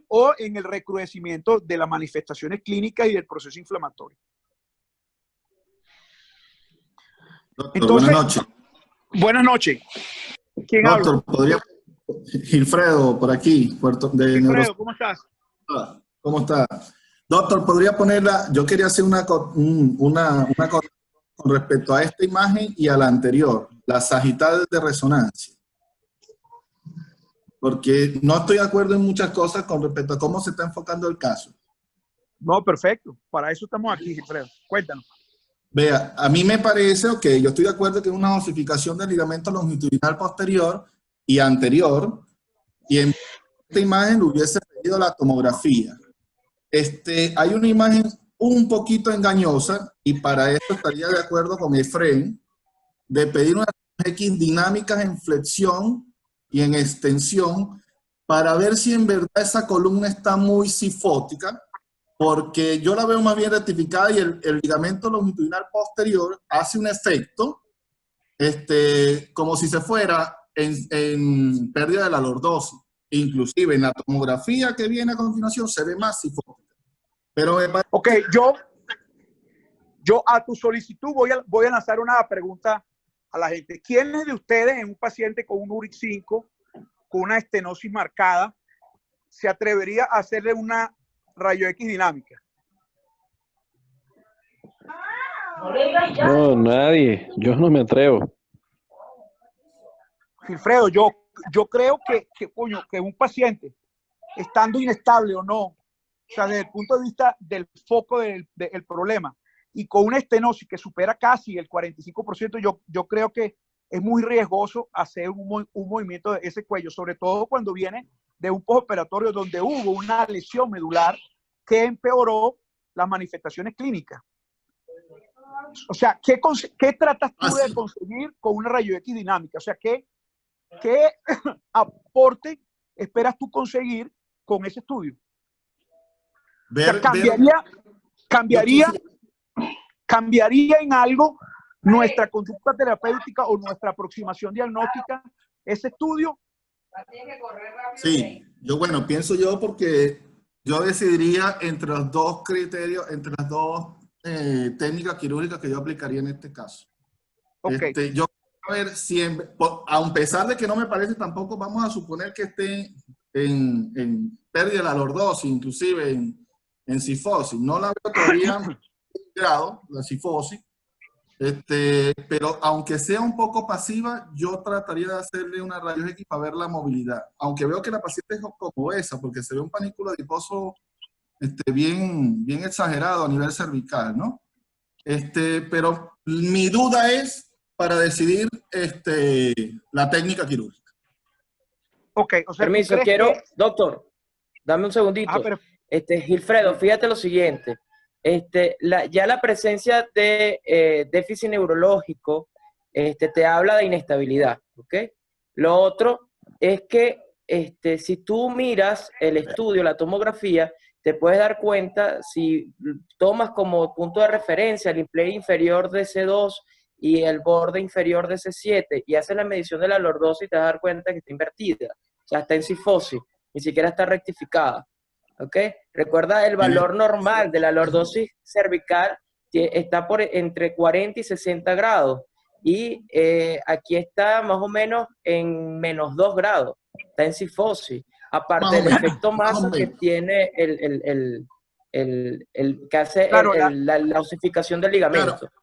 [SPEAKER 2] o en el recrudecimiento de las manifestaciones clínicas y del proceso inflamatorio.
[SPEAKER 12] Doctor,
[SPEAKER 2] Entonces,
[SPEAKER 12] buenas noches.
[SPEAKER 2] Buenas noches. ¿Quién
[SPEAKER 12] Doctor,
[SPEAKER 2] habla?
[SPEAKER 12] podría... Gilfredo, por aquí,
[SPEAKER 2] Alfredo, ¿cómo estás?
[SPEAKER 12] ¿Cómo está? Doctor, podría ponerla, yo quería hacer una con respecto a esta imagen y a la anterior, la sagital de resonancia. Porque no estoy de acuerdo en muchas cosas con respecto a cómo se está enfocando el caso.
[SPEAKER 2] No, perfecto. Para eso estamos aquí, Gilfredo. Cuéntanos.
[SPEAKER 12] Vea, a mí me parece, ok, yo estoy de acuerdo que es una osificación del ligamento longitudinal posterior y anterior, y en esta imagen hubiese pedido la tomografía. Hay una imagen un poquito engañosa, y para eso estaría de acuerdo con Efraín, de pedir unas X dinámicas en flexión y en extensión, para ver si en verdad esa columna está muy sifótica, porque yo la veo más bien rectificada y el ligamento longitudinal posterior hace un efecto como si se fuera en pérdida de la lordosis. Inclusive en la tomografía que viene a continuación se ve más sifótica. Pero me parece...
[SPEAKER 2] Ok, yo a tu solicitud voy a lanzar una pregunta a la gente. ¿Quiénes de ustedes en un paciente con un URIC 5, con una estenosis marcada, se atrevería a hacerle una rayo X dinámica?
[SPEAKER 7] No, nadie. Yo no me atrevo.
[SPEAKER 2] Gilfredo, yo creo que un paciente, estando inestable o no, o sea, desde el punto de vista del foco del problema, y con una estenosis que supera casi el 45%, yo creo que es muy riesgoso hacer un movimiento de ese cuello, sobre todo cuando viene de un postoperatorio donde hubo una lesión medular que empeoró las manifestaciones clínicas. O sea, ¿qué tratas tú de conseguir con una rayo X dinámica? O sea, ¿qué aporte esperas tú conseguir con ese estudio? O sea, ¿cambiaría en algo nuestra conducta terapéutica o nuestra aproximación diagnóstica ese estudio?
[SPEAKER 12] Sí, pienso yo porque yo decidiría entre los dos criterios, entre las dos técnicas quirúrgicas que yo aplicaría en este caso.
[SPEAKER 2] Okay.
[SPEAKER 12] Yo a ver si, a pesar de que no me parece tampoco, vamos a suponer que esté en pérdida de la lordosis, inclusive en cifosis. No la veo todavía en grado, la cifosis. Pero aunque sea un poco pasiva, yo trataría de hacerle una rayos X para ver la movilidad. Aunque veo que la paciente es como esa, porque se ve un panículo adiposo bien exagerado a nivel cervical, ¿no? Pero mi duda es para decidir la técnica quirúrgica.
[SPEAKER 2] Ok, o sea,
[SPEAKER 8] permiso, doctor, dame un segundito. Gilfredo, fíjate lo siguiente. Ya la presencia de déficit neurológico te habla de inestabilidad, ¿ok? Lo otro es que si tú miras el estudio, la tomografía, te puedes dar cuenta, si tomas como punto de referencia el implante inferior de C2 y el borde inferior de C7 y haces la medición de la lordosis, te vas a dar cuenta que está invertida, o sea, está en cifosis, ni siquiera está rectificada. ¿Ok? Recuerda, el valor normal de la lordosis cervical está entre 40 y 60 grados. Y aquí está más o menos en menos 2 grados. Está en cifosis. Aparte del efecto masa que tiene que hace la osificación del ligamento.
[SPEAKER 12] Claro.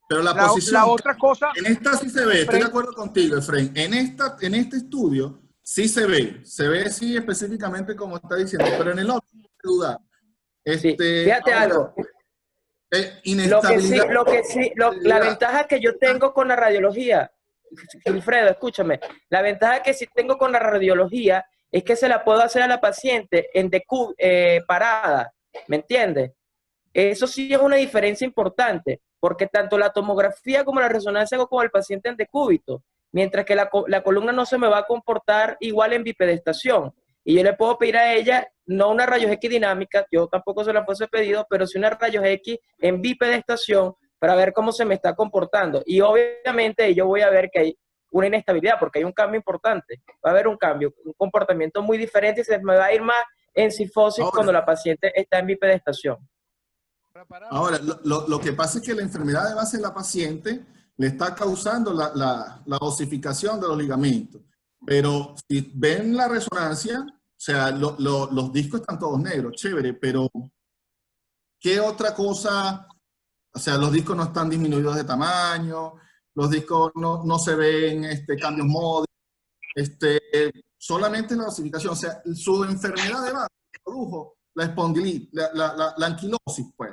[SPEAKER 12] Pero la posición,
[SPEAKER 2] otra cosa,
[SPEAKER 12] en esta sí se ve, estoy de acuerdo contigo, Efraín. En este estudio sí se ve sí específicamente como está diciendo, pero en el otro no hay que dudar.
[SPEAKER 8] Fíjate algo.
[SPEAKER 12] Inestabilidad.
[SPEAKER 8] La ventaja que yo tengo con la radiología, Wilfredo, escúchame, la ventaja que sí tengo con la radiología es que se la puedo hacer a la paciente en parada, ¿me entiendes? Eso sí es una diferencia importante, porque tanto la tomografía como la resonancia hago con el paciente en decúbito, mientras que la columna no se me va a comportar igual en bipedestación. Y yo le puedo pedir a ella, no una rayos X dinámica, yo tampoco se la fuese pedido, pero sí una rayos X en bipedestación para ver cómo se me está comportando. Y obviamente yo voy a ver que hay una inestabilidad, porque hay un cambio importante. Va a haber un cambio, un comportamiento muy diferente y se me va a ir más en cifosis
[SPEAKER 12] Ahora,
[SPEAKER 8] cuando la paciente está en bipedestación.
[SPEAKER 12] ahora, lo que pasa es que la enfermedad de base de la paciente le está causando la osificación de los ligamentos. Pero si ven la resonancia, o sea, los discos están todos negros, chévere, pero ¿qué otra cosa? O sea, los discos no están disminuidos de tamaño, los discos no se ven cambios móviles, solamente la osificación. O sea, su enfermedad de base produjo la espondilitis, la anquilosis, pues.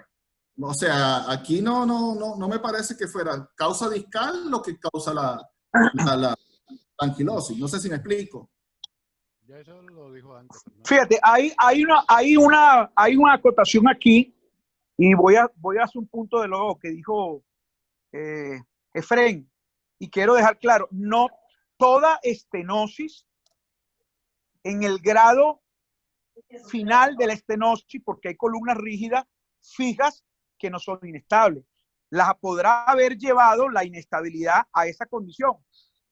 [SPEAKER 12] O sea, aquí no me parece que fuera causa discal lo que causa la anquilosis. No sé si me explico.
[SPEAKER 3] Ya eso lo dijo antes. ¿No?
[SPEAKER 2] Fíjate, hay una acotación aquí y voy a hacer un punto de lo que dijo Efrén, y quiero dejar claro, no toda estenosis en el grado final de la estenosis, porque hay columnas rígidas fijas que no son inestables. Las podrá haber llevado la inestabilidad a esa condición,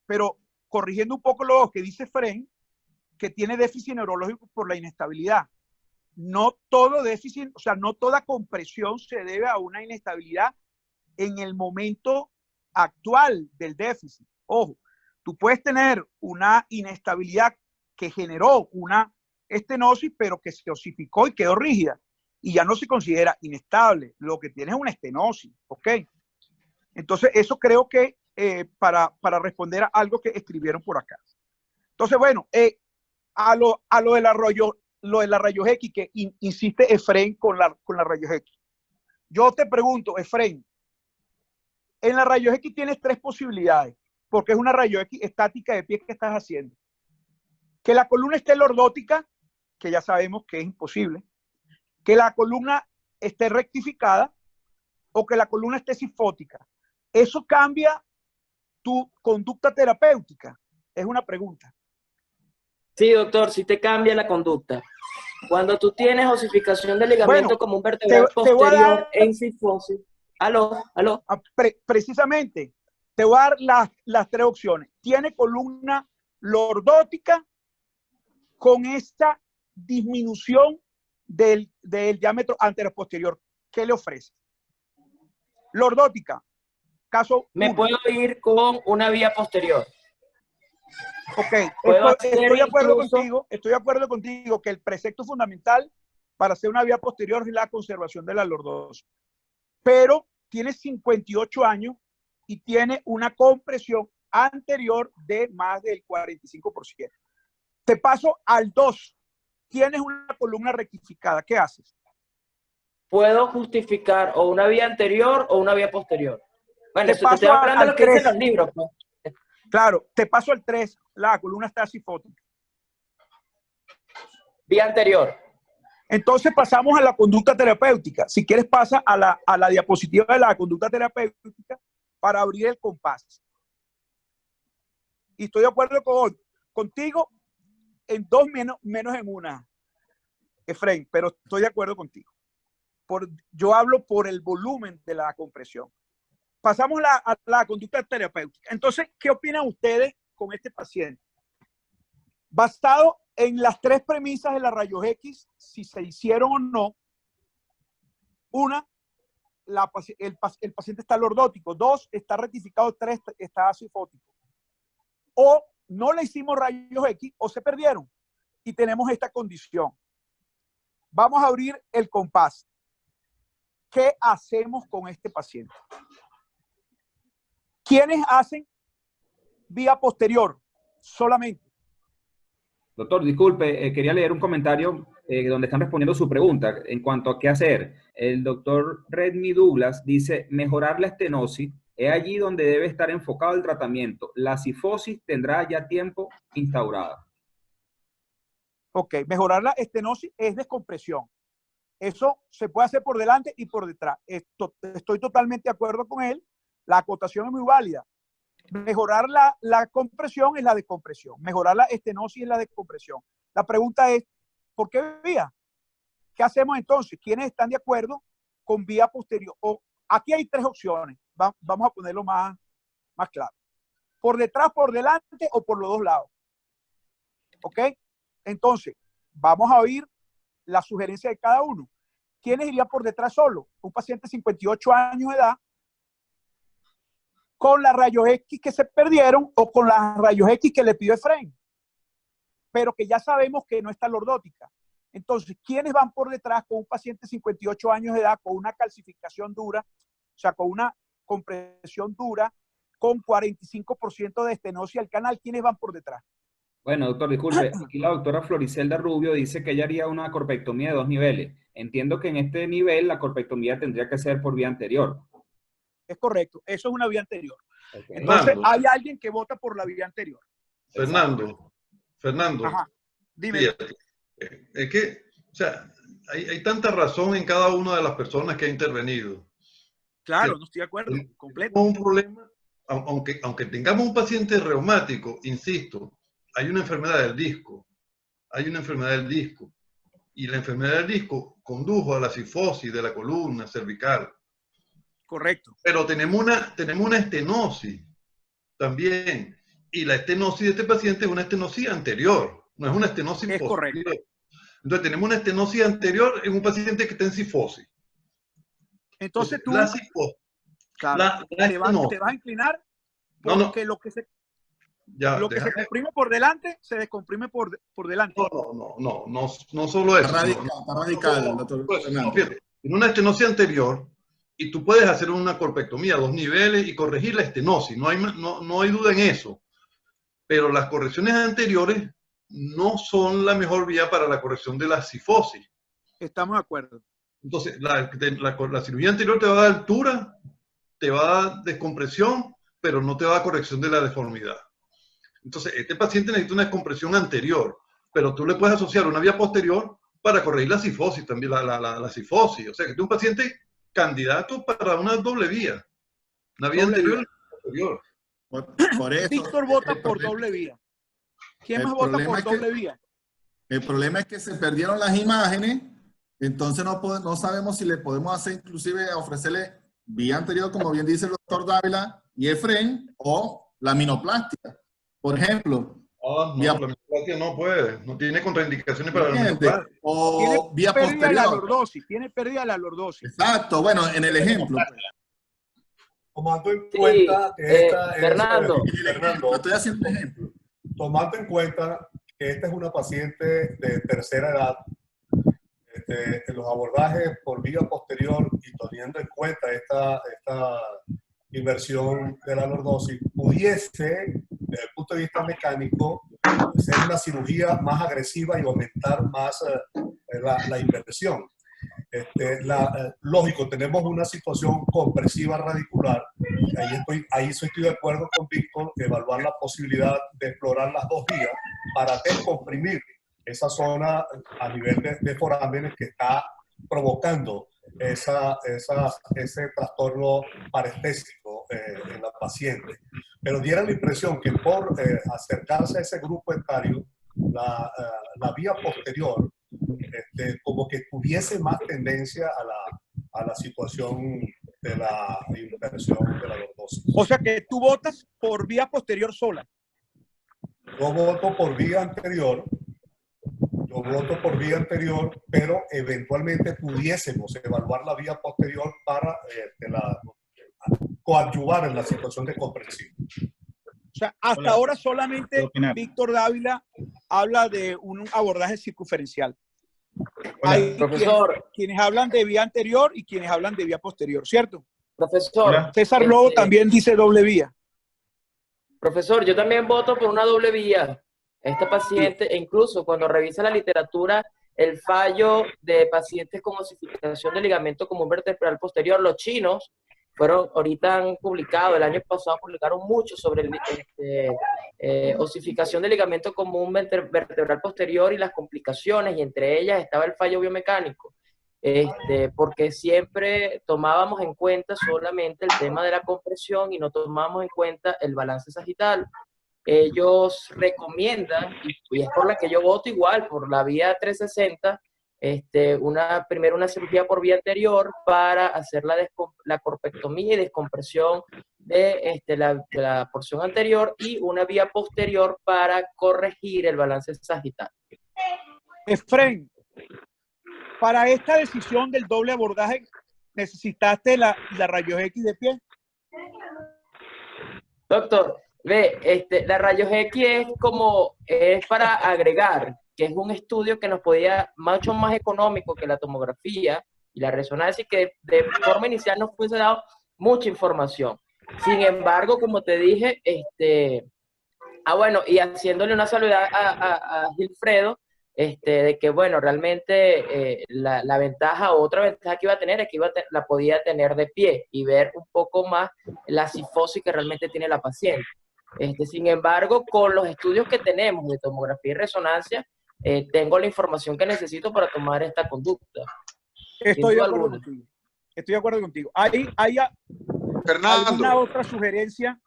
[SPEAKER 2] pero corrigiendo un poco lo que dice Efrén, que tiene déficit neurológico por la inestabilidad. No todo déficit, o sea, no toda compresión se debe a una inestabilidad en el momento actual del déficit. Ojo, tú puedes tener una inestabilidad que generó una estenosis, pero que se osificó y quedó rígida, y ya no se considera inestable. Lo que tiene es una estenosis, ¿ok? Entonces, eso creo que para responder a algo que escribieron por acá. Entonces, bueno, a lo de la rayos X, que insiste Efrén con la rayos X. Yo te pregunto, Efrén, en la rayos X tienes tres posibilidades, porque es una rayos X estática de pie que estás haciendo. Que la columna esté lordótica, que ya sabemos que es imposible. Que la columna esté rectificada o que la columna esté sifótica. ¿Eso cambia tu conducta terapéutica? Es una pregunta.
[SPEAKER 8] Sí, doctor, sí te cambia la conducta. Cuando tú tienes osificación del ligamento
[SPEAKER 2] Bueno,
[SPEAKER 8] como un vertebral posterior en cifosis. Aló.
[SPEAKER 2] Precisamente, te voy a dar las tres opciones. Tiene columna lordótica con esta disminución del diámetro anteroposterior. ¿Qué le ofrece? Lordótica. Caso
[SPEAKER 8] Me
[SPEAKER 2] 1.
[SPEAKER 8] puedo ir con una vía posterior.
[SPEAKER 2] Ok,
[SPEAKER 8] Estoy
[SPEAKER 2] de acuerdo contigo que el precepto fundamental para hacer una vía posterior es la conservación de la lordosis. Pero tiene 58 años y tiene una compresión anterior de más del 45%. Te paso al 2. Tienes una columna rectificada. ¿Qué haces?
[SPEAKER 8] Puedo justificar o una vía anterior o una vía posterior. Bueno,
[SPEAKER 2] te paso
[SPEAKER 8] estoy hablando de lo que
[SPEAKER 2] 3.
[SPEAKER 8] dicen los libros, pues.
[SPEAKER 2] Claro, te paso al 3. La columna está sifótica.
[SPEAKER 8] Vía anterior.
[SPEAKER 2] Entonces pasamos a la conducta terapéutica. Si quieres, pasa a la diapositiva de la conducta terapéutica para abrir el compás. Y estoy de acuerdo contigo en 2 menos en una, Efrén, pero estoy de acuerdo contigo. Yo hablo por el volumen de la compresión. Pasamos a la conducta terapéutica. Entonces, ¿qué opinan ustedes con este paciente? Basado en las tres premisas de la rayos X, si se hicieron o no. Una, el paciente está lordótico. 2, está rectificado. 3, está sifótico. O no le hicimos rayos X o se perdieron y tenemos esta condición. Vamos a abrir el compás. ¿Qué hacemos con este paciente? ¿Quiénes hacen vía posterior solamente?
[SPEAKER 1] Doctor, disculpe, quería leer un comentario donde están respondiendo su pregunta en cuanto a qué hacer. El doctor Redmi Douglas dice, mejorar la estenosis es allí donde debe estar enfocado el tratamiento. La cifosis tendrá ya tiempo instaurada.
[SPEAKER 2] Ok, mejorar la estenosis es descompresión. Eso se puede hacer por delante y por detrás. Estoy totalmente de acuerdo con él. La acotación es muy válida. Mejorar la compresión es la descompresión. Mejorar la estenosis es la descompresión. La pregunta es, ¿por qué vía? ¿Qué hacemos entonces? ¿Quiénes están de acuerdo con vía posterior? Aquí hay tres opciones. Vamos a ponerlo más claro. Por detrás, por delante o por los dos lados. ¿Ok? Entonces, vamos a oír la sugerencia de cada uno. ¿Quiénes irían por detrás solo? Un paciente de 58 años de edad con las rayos X que se perdieron o con las rayos X que le pidió Efraín, pero que ya sabemos que no está lordótica. Entonces, ¿quiénes van por detrás con un paciente de 58 años de edad con una calcificación dura, o sea, con una compresión dura, con 45% de estenosis al canal? ¿Quiénes van por detrás?
[SPEAKER 1] Bueno, doctor, disculpe, aquí la doctora Floricelda Rubio dice que ella haría una corpectomía de 2 niveles. Entiendo que en este nivel la corpectomía tendría que ser por vía anterior.
[SPEAKER 2] Es correcto, eso es una vía anterior.
[SPEAKER 1] Okay.
[SPEAKER 2] Entonces,
[SPEAKER 10] Fernando.
[SPEAKER 2] hay alguien que vota por la vía anterior.
[SPEAKER 10] Fernando,
[SPEAKER 2] Ajá, dime.
[SPEAKER 10] fíjate, es que, o sea, hay tanta razón en cada una de las personas que ha intervenido.
[SPEAKER 2] Claro, no estoy de acuerdo, completo.
[SPEAKER 10] Un problema, aunque tengamos un paciente reumático, insisto, hay una enfermedad del disco, y la enfermedad del disco condujo a la cifosis de la columna cervical.
[SPEAKER 2] Correcto.
[SPEAKER 10] Pero tenemos una estenosis también, y la estenosis de este paciente es una estenosis anterior, no es una estenosis posterior.
[SPEAKER 2] Correcto.
[SPEAKER 10] Entonces tenemos una estenosis anterior en un paciente que está en cifosis.
[SPEAKER 2] Entonces tú
[SPEAKER 10] la cifosis,
[SPEAKER 2] claro, te vas a inclinar porque lo que se comprime por delante se descomprime por delante.
[SPEAKER 10] No solo eso.
[SPEAKER 12] Está radical, doctor Fernando.
[SPEAKER 10] Fíjate, en una estenosis anterior, y tú puedes hacer una corpectomía a 2 niveles y corregir la estenosis, no hay duda en eso. Pero las correcciones anteriores no son la mejor vía para la corrección de la cifosis.
[SPEAKER 2] Estamos de acuerdo.
[SPEAKER 10] Entonces, la cirugía anterior te va a dar altura, te va a dar descompresión, pero no te va a dar corrección de la deformidad. Entonces, este paciente necesita una descompresión anterior, pero tú le puedes asociar una vía posterior para corregir la cifosis, también la cifosis. O sea, que es un paciente candidato para una doble vía. Una vía anterior y una posterior.
[SPEAKER 12] Por eso,
[SPEAKER 2] Víctor vota por doble vía. ¿Quién más vota por doble vía?
[SPEAKER 12] El problema es que se perdieron las imágenes, entonces no sabemos si le podemos hacer, inclusive ofrecerle vía anterior, como bien dice el doctor Dávila y Efraín, o la minoplastia. Por ejemplo,
[SPEAKER 10] la minoplastia no puede, no tiene contraindicaciones para la minoplastia.
[SPEAKER 12] O vía posterior.
[SPEAKER 2] Tiene pérdida de la lordosis.
[SPEAKER 12] Exacto, bueno, en el ejemplo.
[SPEAKER 11] Tomando en cuenta que esta
[SPEAKER 8] Fernando.
[SPEAKER 12] Fernando, estoy haciendo un ejemplo.
[SPEAKER 11] Tomando en cuenta que esta es una paciente de tercera edad, en los abordajes por vía posterior y teniendo en cuenta esta inversión de la lordosis, pudiese, desde el punto de vista mecánico, ser una cirugía más agresiva y aumentar más la inversión. Lógico, tenemos una situación compresiva radicular. Ahí estoy de acuerdo con Víctor, evaluar la posibilidad de explorar las 2 vías para descomprimir esa zona a nivel de forámenes que está provocando ese trastorno parestésico en la paciente. Pero diera la impresión que por acercarse a ese grupo etario, la vía posterior como que tuviese más tendencia a la situación de la inversión de la lordosis.
[SPEAKER 2] O sea que tú votas por vía posterior sola.
[SPEAKER 11] Yo voto por vía anterior. Pero eventualmente pudiésemos evaluar la vía posterior para coadyuvar en la situación de compresión.
[SPEAKER 2] O sea, hasta ahora solamente Víctor Dávila habla de un abordaje circunferencial. Hay quienes hablan de vía anterior y quienes hablan de vía posterior, ¿cierto?
[SPEAKER 8] Profesor.
[SPEAKER 2] César Lobo también dice doble vía.
[SPEAKER 8] Profesor, yo también voto por una doble vía. Esta paciente, e incluso cuando revisa la literatura, el fallo de pacientes con osificación de ligamento común vertebral posterior, los chinos, ahorita han publicado, el año pasado publicaron mucho sobre osificación de ligamento común vertebral posterior y las complicaciones, y entre ellas estaba el fallo biomecánico, porque siempre tomábamos en cuenta solamente el tema de la compresión y no tomábamos en cuenta el balance sagital. Ellos recomiendan, y es por la que yo voto igual, por la vía 360, primero una cirugía por vía anterior para hacer la corpectomía y descompresión de la porción anterior, y una vía posterior para corregir el balance sagital.
[SPEAKER 2] Efraín, Para esta decisión del doble abordaje, ¿necesitaste la rayos X de pie?
[SPEAKER 8] Doctor, ve, la rayos X es para agregar, que es un estudio que nos podía, mucho más económico que la tomografía y la resonancia, y que de forma inicial nos fuese dado mucha información. Sin embargo, como te dije, bueno, y haciéndole una salvedad a Gilfredo, de que, bueno, realmente la ventaja, otra ventaja que iba a tener es que la podía tener de pie y ver un poco más la cifosis que realmente tiene la paciente. Sin embargo, con los estudios que tenemos de tomografía y resonancia, tengo la información que necesito para tomar esta conducta.
[SPEAKER 2] Estoy de acuerdo contigo. Estoy de acuerdo contigo. ¿Hay alguna otra sugerencia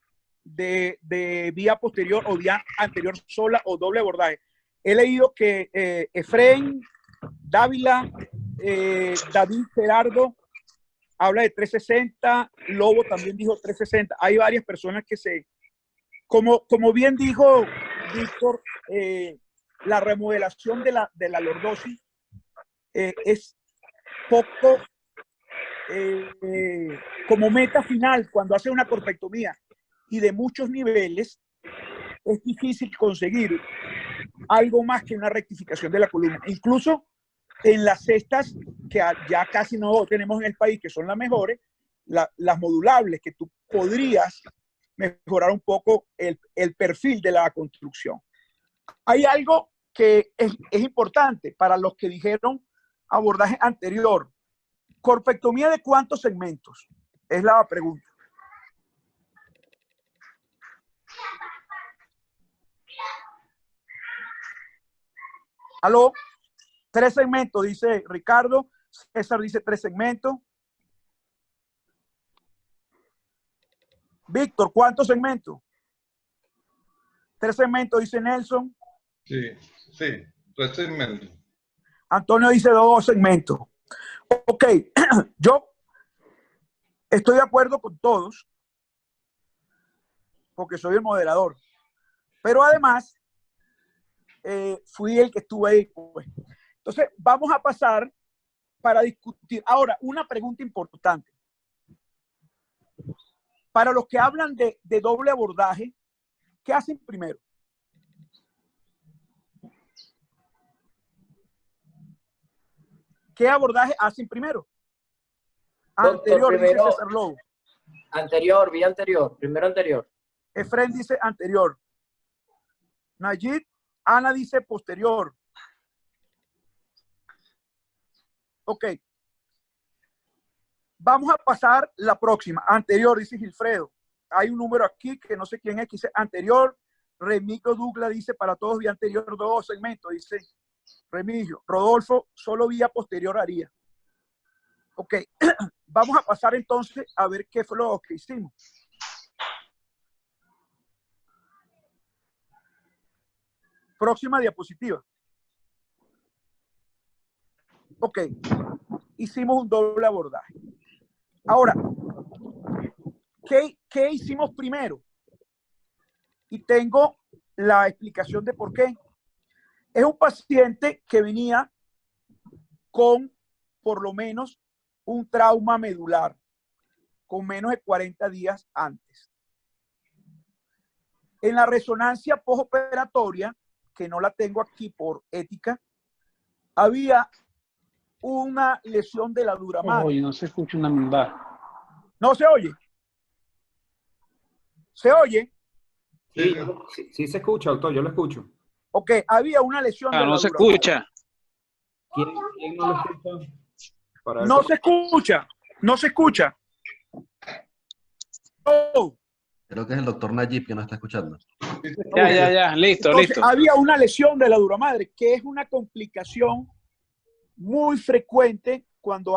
[SPEAKER 2] de vía posterior o vía anterior sola o doble abordaje? He leído que Efraín Dávila, David Gerardo habla de 360, Lobo también dijo 360. Hay varias personas que como bien dijo Víctor, la remodelación de la lordosis es poco como meta final cuando hace una corpectomía y de muchos niveles, es difícil conseguir algo más que una rectificación de la columna. Incluso en las cestas que ya casi no tenemos en el país, que son las mejores, las modulables, que tú podrías mejorar un poco el perfil de la construcción. Hay algo que es importante para los que dijeron abordaje anterior. ¿Corpectomía de cuántos segmentos? Es la pregunta. ¿Aló? 3 segmentos, dice Ricardo. César dice 3 segmentos. Víctor, ¿cuántos segmentos? 3 segmentos, dice Nelson.
[SPEAKER 10] Sí, 3 segmentos.
[SPEAKER 2] Antonio dice 2 segmentos. Ok, yo estoy de acuerdo con todos, porque soy el moderador. Pero además, fui el que estuve ahí. Pues. Entonces, vamos a pasar para discutir. Ahora, una pregunta importante. Para los que hablan de doble abordaje, ¿qué hacen primero? ¿Qué abordaje hacen primero? Anterior,
[SPEAKER 8] Doctor, primero,
[SPEAKER 2] dice César Lobo.
[SPEAKER 8] Anterior, vía anterior, primero anterior.
[SPEAKER 2] Efren dice anterior. Nayib, Ana dice posterior. Ok. Vamos a pasar la próxima. Anterior, dice Gilfredo. Hay un número aquí que no sé quién es, que dice anterior. Remigio Douglas dice para todos vía anterior 2 segmentos, dice Remigio. Rodolfo, solo vía posterior haría. Ok. Vamos a pasar entonces a ver qué fue lo que hicimos. Próxima diapositiva. Ok. Hicimos un doble abordaje. Ahora, ¿qué hicimos primero? Y tengo la explicación de por qué. Es un paciente que venía con por lo menos un trauma medular con menos de 40 días antes. En la resonancia postoperatoria, que no la tengo aquí por ética, había una lesión de la dura madre.
[SPEAKER 13] Oye, no se escucha una maldad.
[SPEAKER 2] ¿No se oye? ¿Se oye?
[SPEAKER 1] Sí se escucha, doctor, yo lo escucho.
[SPEAKER 2] Ok, había una lesión de la
[SPEAKER 13] No se
[SPEAKER 2] dura madre.
[SPEAKER 13] escucha.
[SPEAKER 1] ¿Quién no lo escucha?
[SPEAKER 2] No se escucha, no se escucha. Oh.
[SPEAKER 4] Creo que es el doctor Nayib que nos está escuchando.
[SPEAKER 13] Ya, listo,
[SPEAKER 2] Entonces,
[SPEAKER 13] listo.
[SPEAKER 2] había una lesión de la dura madre, que es una complicación muy frecuente cuando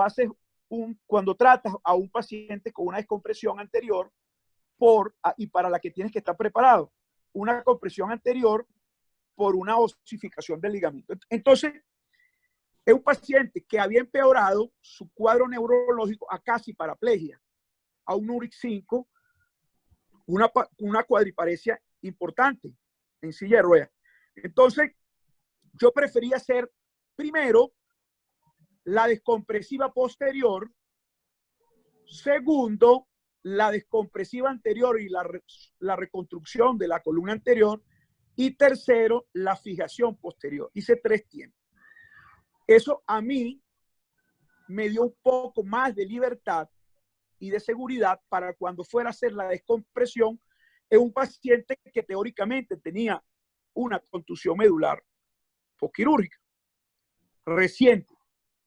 [SPEAKER 2] tratas a un paciente con una descompresión anterior y para la que tienes que estar preparado. Una compresión anterior por una osificación del ligamento. Entonces, es un paciente que había empeorado su cuadro neurológico a casi paraplegia, a un URIC 5, una cuadriparesia importante en silla de ruedas. Entonces, yo prefería hacer primero la descompresiva posterior. Segundo, la descompresiva anterior y la reconstrucción de la columna anterior. Y tercero, la fijación posterior. Hice 3 tiempos. Eso a mí me dio un poco más de libertad y de seguridad para cuando fuera a hacer la descompresión en un paciente que teóricamente tenía una contusión medular postquirúrgica reciente,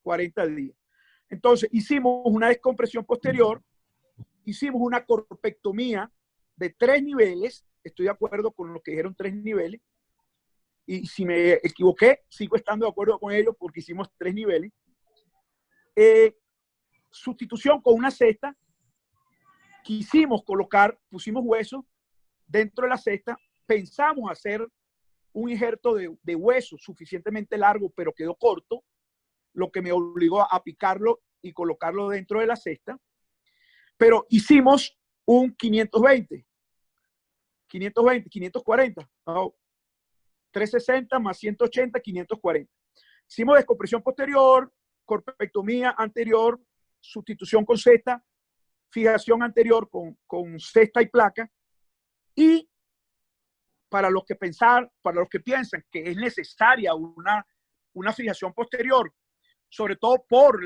[SPEAKER 2] 40 días. Entonces hicimos una descompresión posterior, hicimos una corpectomía de 3 niveles, estoy de acuerdo con lo que dijeron 3 niveles, y si me equivoqué, sigo estando de acuerdo con ellos porque hicimos 3 niveles. Sustitución con una cesta, quisimos pusimos hueso dentro de la cesta, pensamos hacer un injerto de hueso suficientemente largo, pero quedó corto, lo que me obligó a picarlo y colocarlo dentro de la cesta, pero hicimos un 520, 540, no, 360 más 180, 540. Hicimos descompresión posterior, corpectomía anterior, sustitución con cesta, fijación anterior con cesta y placa, y para los que piensan que es necesaria una fijación posterior, sobre todo por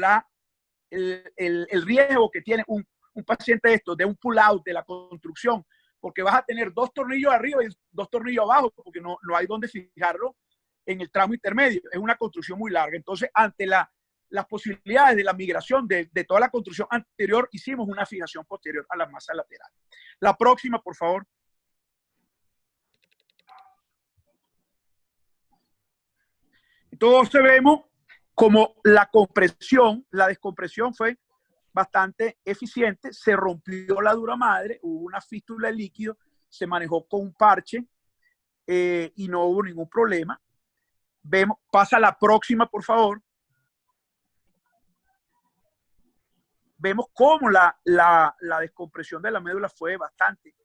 [SPEAKER 2] el riesgo que tiene un paciente de un pull-out de la construcción, porque vas a tener 2 tornillos arriba y 2 tornillos abajo, porque no hay donde fijarlo en el tramo intermedio. Es una construcción muy larga. Entonces, ante las posibilidades de la migración de toda la construcción anterior, hicimos una fijación posterior a las masas laterales. La próxima, por favor. Entonces vemos como la descompresión fue bastante eficiente, se rompió la dura madre, hubo una fístula de líquido, se manejó con un parche y no hubo ningún problema. Pasa la próxima, por favor. Vemos cómo la descompresión de la médula fue bastante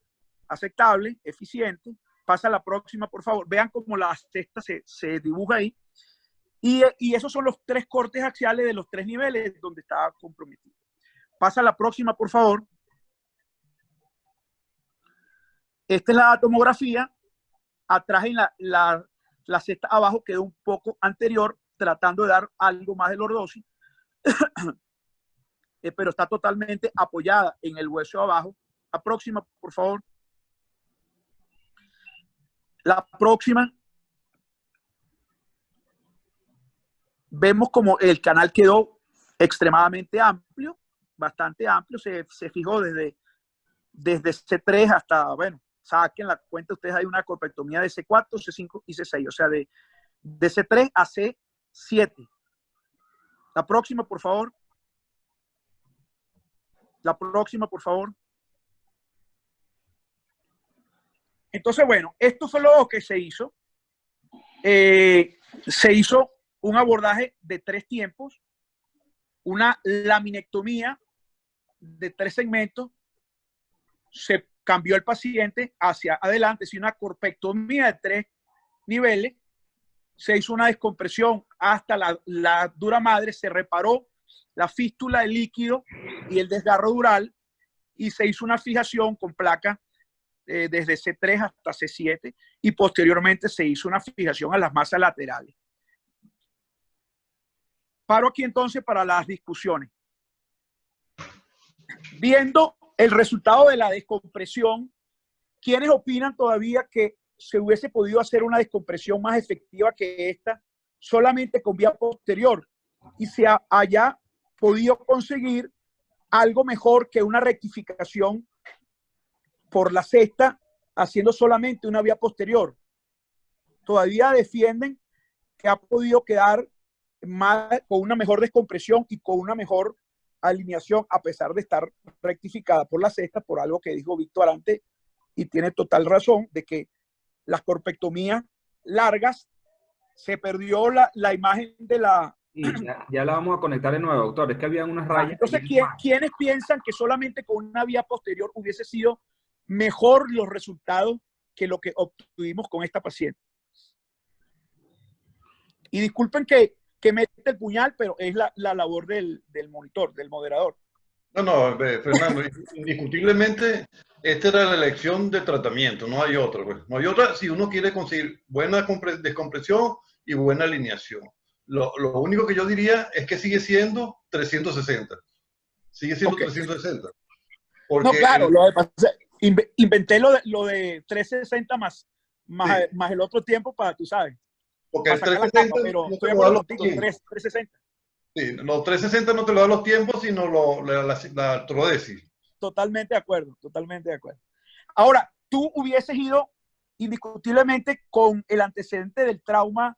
[SPEAKER 2] aceptable, eficiente. Pasa la próxima, por favor. Vean cómo la cesta se dibuja ahí. Y esos son los 3 cortes axiales de los 3 niveles donde estaba comprometido. Pasa la próxima, por favor. Esta es la tomografía. Atrás en la cesta abajo quedó un poco anterior, tratando de dar algo más de lordosis. Pero está totalmente apoyada en el hueso abajo. La próxima, por favor. La próxima. Vemos como el canal quedó extremadamente amplio, bastante amplio. Se fijó desde C3 hasta, bueno, saquen la cuenta ustedes, hay una corpectomía de C4, C5 y C6, o sea, de C3 a C7. La próxima, por favor. La próxima, por favor. Entonces, bueno, esto fue lo que se hizo. Se hizo un abordaje de 3 tiempos, una laminectomía de 3 segmentos, se cambió el paciente hacia adelante, se hizo una corpectomía de 3 niveles, se hizo una descompresión hasta la dura madre, se reparó la fístula de líquido y el desgarro dural, y se hizo una fijación con placa desde C3 hasta C7, y posteriormente se hizo una fijación a las masas laterales. Paro aquí entonces para las discusiones. Viendo el resultado de la descompresión, ¿quiénes opinan todavía que se hubiese podido hacer una descompresión más efectiva que esta solamente con vía posterior y se haya podido conseguir algo mejor que una rectificación por la cesta haciendo solamente una vía posterior? Todavía defienden que ha podido quedar con una mejor descompresión y con una mejor alineación, a pesar de estar rectificada por la cesta, por algo que dijo Víctor antes, y tiene total razón, de que las corpectomías largas se perdió la imagen de la...
[SPEAKER 1] Ya la vamos a conectar de nuevo, doctor. Es que había unas rayas.
[SPEAKER 2] Entonces, ¿quiénes piensan que solamente con una vía posterior hubiese sido mejor los resultados que lo que obtuvimos con esta paciente? Y disculpen que que mete el puñal, pero es la labor del monitor, del moderador.
[SPEAKER 10] No, Fernando, indiscutiblemente esta era la elección de tratamiento, no hay otra. Pues. No hay otra si uno quiere conseguir buena descompresión y buena alineación. Lo único que yo diría es que sigue siendo 360. Sigue siendo 360. Porque
[SPEAKER 2] no, claro, lo de pasar, inventé lo de 360 más el otro tiempo para, tú sabes.
[SPEAKER 10] Porque el
[SPEAKER 2] para sacar
[SPEAKER 10] 360
[SPEAKER 2] capa, pero
[SPEAKER 10] no
[SPEAKER 2] estoy
[SPEAKER 10] te
[SPEAKER 2] de
[SPEAKER 10] lo da
[SPEAKER 2] acuerdo
[SPEAKER 10] los
[SPEAKER 2] contigo,
[SPEAKER 10] tiempos.
[SPEAKER 2] 360.
[SPEAKER 10] Sí, los 360 no te lo da los tiempos, sino la artrodesis.
[SPEAKER 2] Totalmente de acuerdo, totalmente de acuerdo. Ahora, tú hubieses ido indiscutiblemente con el antecedente del trauma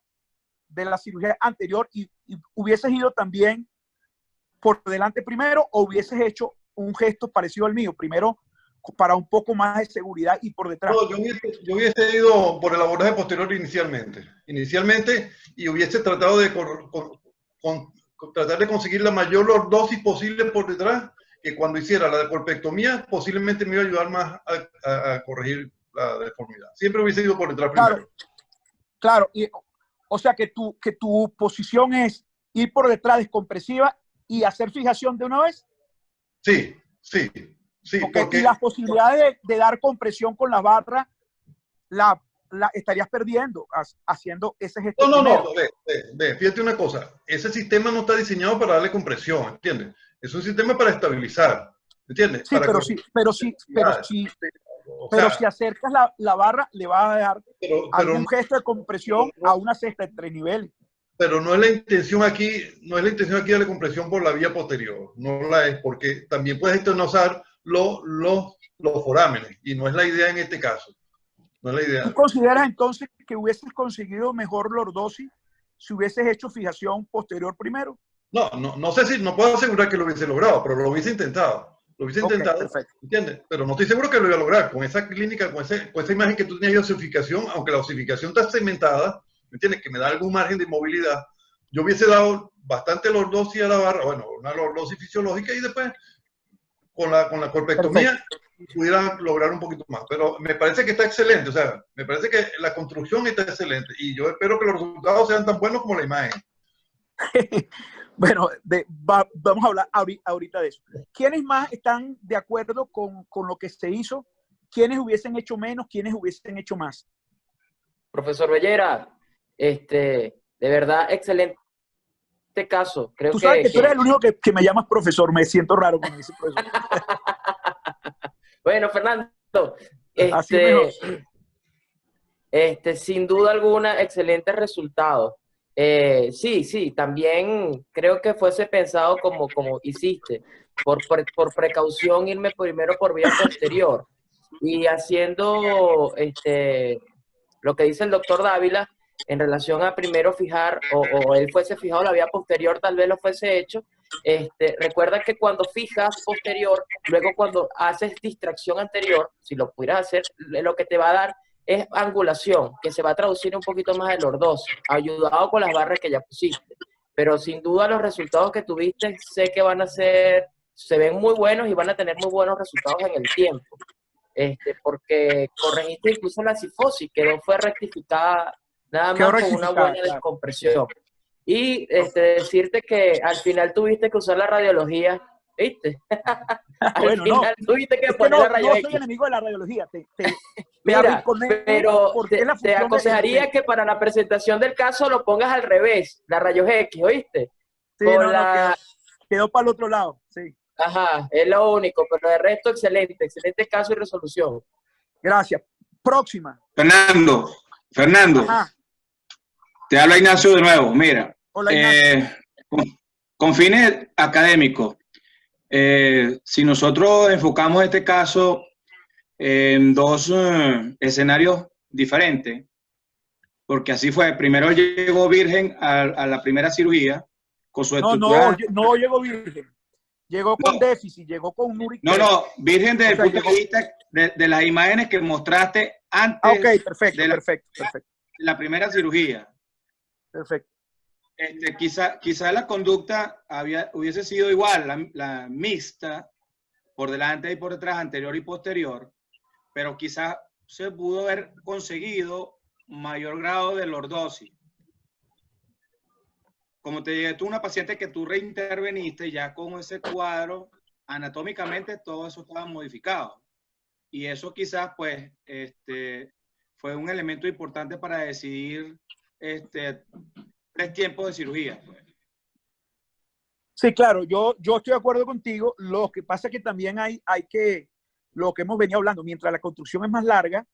[SPEAKER 2] de la cirugía anterior y hubieses ido también por delante primero o hubieses hecho un gesto parecido al mío, primero para un poco más de seguridad y por detrás.
[SPEAKER 10] No, yo hubiese ido por el abordaje posterior inicialmente y hubiese tratado de tratar de conseguir la mayor lordosis posible por detrás, que cuando hiciera la colpectomía posiblemente me iba a ayudar más a corregir la deformidad. Siempre hubiese ido por detrás primero.
[SPEAKER 2] Claro, o sea que tu posición es ir por detrás descompresiva y hacer fijación de una vez.
[SPEAKER 10] Sí.
[SPEAKER 2] Porque y las posibilidades de dar compresión con la barra la estarías perdiendo haciendo ese gesto.
[SPEAKER 10] No, fíjate una cosa, ese sistema no está diseñado para darle compresión, ¿entiendes? Es un sistema para estabilizar, ¿entiendes?
[SPEAKER 2] Sí, pero si acercas la barra, le vas a dar algún gesto de compresión a una cesta de 3 niveles.
[SPEAKER 10] Pero no es la intención aquí darle compresión por la vía posterior, no la es, porque también puedes estenosar los forámenes, y no es la idea en este caso. No es la idea.
[SPEAKER 2] ¿Tú consideras entonces que hubieses conseguido mejor lordosis si hubieses hecho fijación posterior primero?
[SPEAKER 10] No sé si, no puedo asegurar que lo hubiese logrado, pero lo hubiese intentado.
[SPEAKER 2] Perfecto.
[SPEAKER 10] ¿Entiendes? Pero no estoy seguro que lo iba a lograr con esa clínica, con esa imagen que tú tenías de osificación, aunque la osificación está cementada, ¿me entiendes? Que me da algún margen de movilidad. Yo hubiese dado bastante lordosis a la barra, bueno, una lordosis fisiológica, y después con la colpectomía pudiera lograr un poquito más. Pero me parece que está excelente, o sea, me parece que la construcción está excelente y yo espero que los resultados sean tan buenos como la imagen.
[SPEAKER 2] Bueno, vamos a hablar ahorita de eso. ¿Quiénes más están de acuerdo con lo que se hizo? ¿Quiénes hubiesen hecho menos? ¿Quiénes hubiesen hecho más?
[SPEAKER 8] Profesor Bellera, de verdad, excelente caso. Creo
[SPEAKER 2] tú sabes que tú eres el único que me llamas profesor. Me siento raro cuando me dices profesor.
[SPEAKER 8] Bueno, Fernando, sin duda alguna, excelente resultado. Sí, también creo que fuese pensado como hiciste, por precaución irme primero por vía posterior y haciendo lo que dice el doctor Dávila en relación a primero fijar o él fuese fijado la vía posterior, tal vez lo fuese hecho. Recuerda que cuando fijas posterior, luego cuando haces distracción anterior, si lo pudieras hacer, lo que te va a dar es angulación, que se va a traducir un poquito más de lordosis, ayudado con las barras que ya pusiste. Pero sin duda los resultados que tuviste sé que se ven muy buenos y van a tener muy buenos resultados en el tiempo. Porque corregiste incluso la cifosis, fue rectificada nada más con una buena descompresión. Y decirte que al final tuviste que usar la radiología, ¿viste? Al final tuviste que poner la rayos X.
[SPEAKER 2] No soy enemigo de la radiología.
[SPEAKER 8] Mira, pero te aconsejaría que para la presentación del caso lo pongas al revés, la rayos X, ¿oíste?
[SPEAKER 2] Sí, quedó para el otro lado, sí.
[SPEAKER 8] Ajá, es lo único, pero de resto excelente caso y resolución.
[SPEAKER 2] Gracias. Próxima.
[SPEAKER 14] Fernando.
[SPEAKER 2] Ajá.
[SPEAKER 14] Te habla Ignacio de nuevo. Mira,
[SPEAKER 2] hola, Ignacio.
[SPEAKER 14] Con fines académicos, si nosotros enfocamos este caso en dos escenarios diferentes, porque así fue, primero llegó virgen a la primera cirugía con su estructura.
[SPEAKER 2] No llegó virgen. Llegó con déficit, llegó con un uric.
[SPEAKER 14] No, virgen desde el punto de vista de las imágenes que mostraste antes
[SPEAKER 2] perfecto.
[SPEAKER 14] La primera cirugía.
[SPEAKER 2] Perfecto.
[SPEAKER 14] Quizá la conducta hubiese sido igual, la mixta, por delante y por detrás, anterior y posterior, pero quizá se pudo haber conseguido mayor grado de lordosis. como te dije, tú una paciente que tú reinterveniste ya con ese cuadro, anatómicamente todo eso estaba modificado. Y eso quizás, pues, fue un elemento importante para decidir 3 tiempos de cirugía. Pues.
[SPEAKER 2] Sí, claro, yo estoy de acuerdo contigo. Lo que pasa es que también hay que, lo que hemos venido hablando, mientras la construcción es más larga,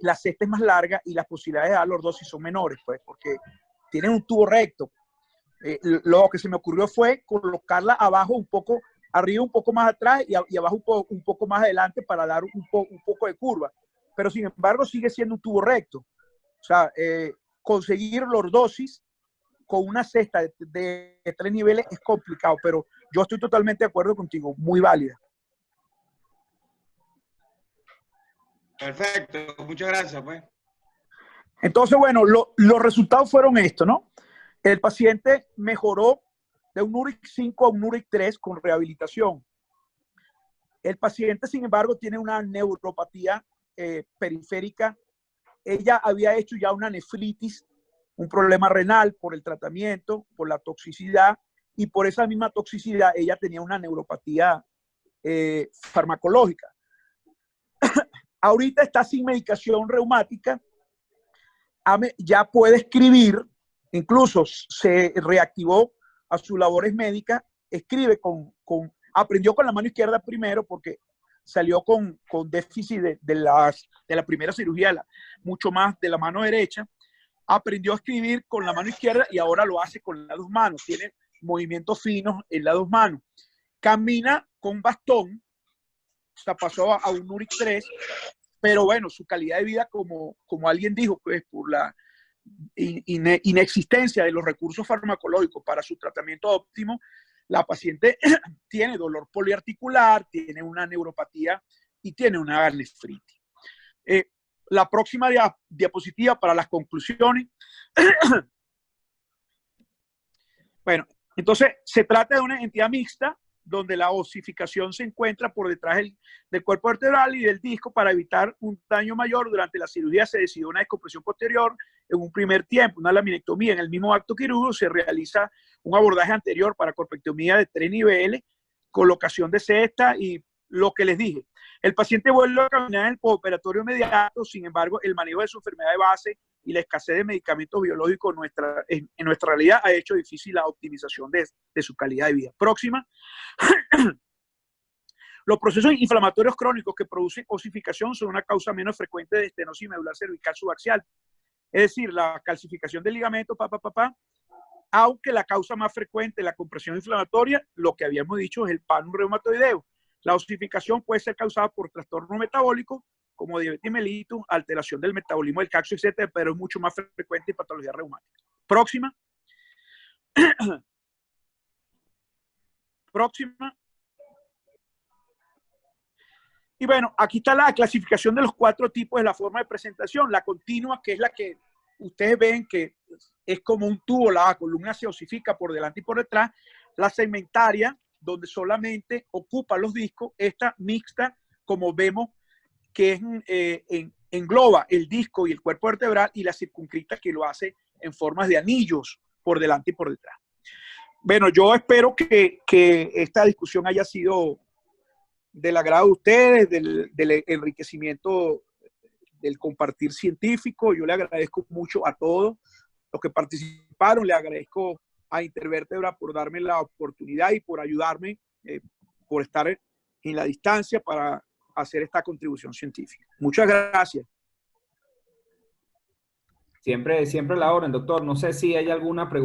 [SPEAKER 2] la cesta es más larga y las posibilidades de dar lordosis son menores, pues, porque tienen un tubo recto. Lo que se me ocurrió fue colocarla abajo un poco, arriba un poco más atrás y abajo un poco más adelante para dar un poco de curva. Pero sin embargo sigue siendo un tubo recto. O sea, conseguir lordosis con una cesta de 3 niveles es complicado, pero yo estoy totalmente de acuerdo contigo, muy válida.
[SPEAKER 14] Perfecto, muchas gracias, pues.
[SPEAKER 2] Entonces, bueno, los resultados fueron estos, ¿no? El paciente mejoró de un URIC 5 a un URIC 3 con rehabilitación. El paciente, sin embargo, tiene una neuropatía periférica. Ella había hecho ya una nefritis, un problema renal por el tratamiento, por la toxicidad, y por esa misma toxicidad ella tenía una neuropatía farmacológica. Ahorita está sin medicación reumática, ya puede escribir, incluso se reactivó a sus labores médicas, escribe aprendió con la mano izquierda primero porque salió con déficit de la primera cirugía, mucho más de la mano derecha. Aprendió a escribir con la mano izquierda y ahora lo hace con las 2 manos. Tiene movimientos finos en las 2 manos. Camina con bastón, o sea, pasó a un URIC 3, pero bueno, su calidad de vida, como alguien dijo, pues por la inexistencia de los recursos farmacológicos para su tratamiento óptimo, la paciente tiene dolor poliarticular, tiene una neuropatía y tiene una nefritis. La próxima diapositiva para las conclusiones. Bueno, entonces se trata de una entidad mixta donde la osificación se encuentra por detrás del cuerpo vertebral y del disco. Para evitar un daño mayor durante la cirugía se decidió una descompresión posterior en un primer tiempo, una laminectomía. En el mismo acto quirúrgico se realiza un abordaje anterior para corpectomía de 3 niveles, colocación de cesta y lo que les dije. El paciente vuelve a caminar en el postoperatorio inmediato. Sin embargo, el manejo de su enfermedad de base y la escasez de medicamentos biológicos en nuestra realidad ha hecho difícil la optimización de su calidad de vida. Próxima. Los procesos inflamatorios crónicos que producen osificación son una causa menos frecuente de estenosis medular cervical subaxial. Es decir, la calcificación del ligamento, aunque la causa más frecuente de la compresión inflamatoria, lo que habíamos dicho, es el panum reumatoideo. La osificación puede ser causada por trastornos metabólicos como diabetes mellitus, alteración del metabolismo del calcio, etc., pero es mucho más frecuente en patología reumática. Próxima. Próxima. Y bueno, aquí está la clasificación de los 4 tipos de la forma de presentación. La continua, que es la que ustedes ven que es como un tubo, la columna se osifica por delante y por detrás. La segmentaria, donde solamente ocupa los discos. Esta mixta, como vemos, que engloba el disco y el cuerpo vertebral, y la circunscrita, que lo hace en formas de anillos por delante y por detrás. Bueno, yo espero que esta discusión haya sido del agrado de ustedes, del enriquecimiento del compartir científico. Yo le agradezco mucho a todos los que participaron, le agradezco a Intervértebra por darme la oportunidad y por ayudarme, por estar en la distancia para hacer esta contribución científica. Muchas gracias.
[SPEAKER 1] Siempre la orden, doctor. No sé si hay alguna pregunta.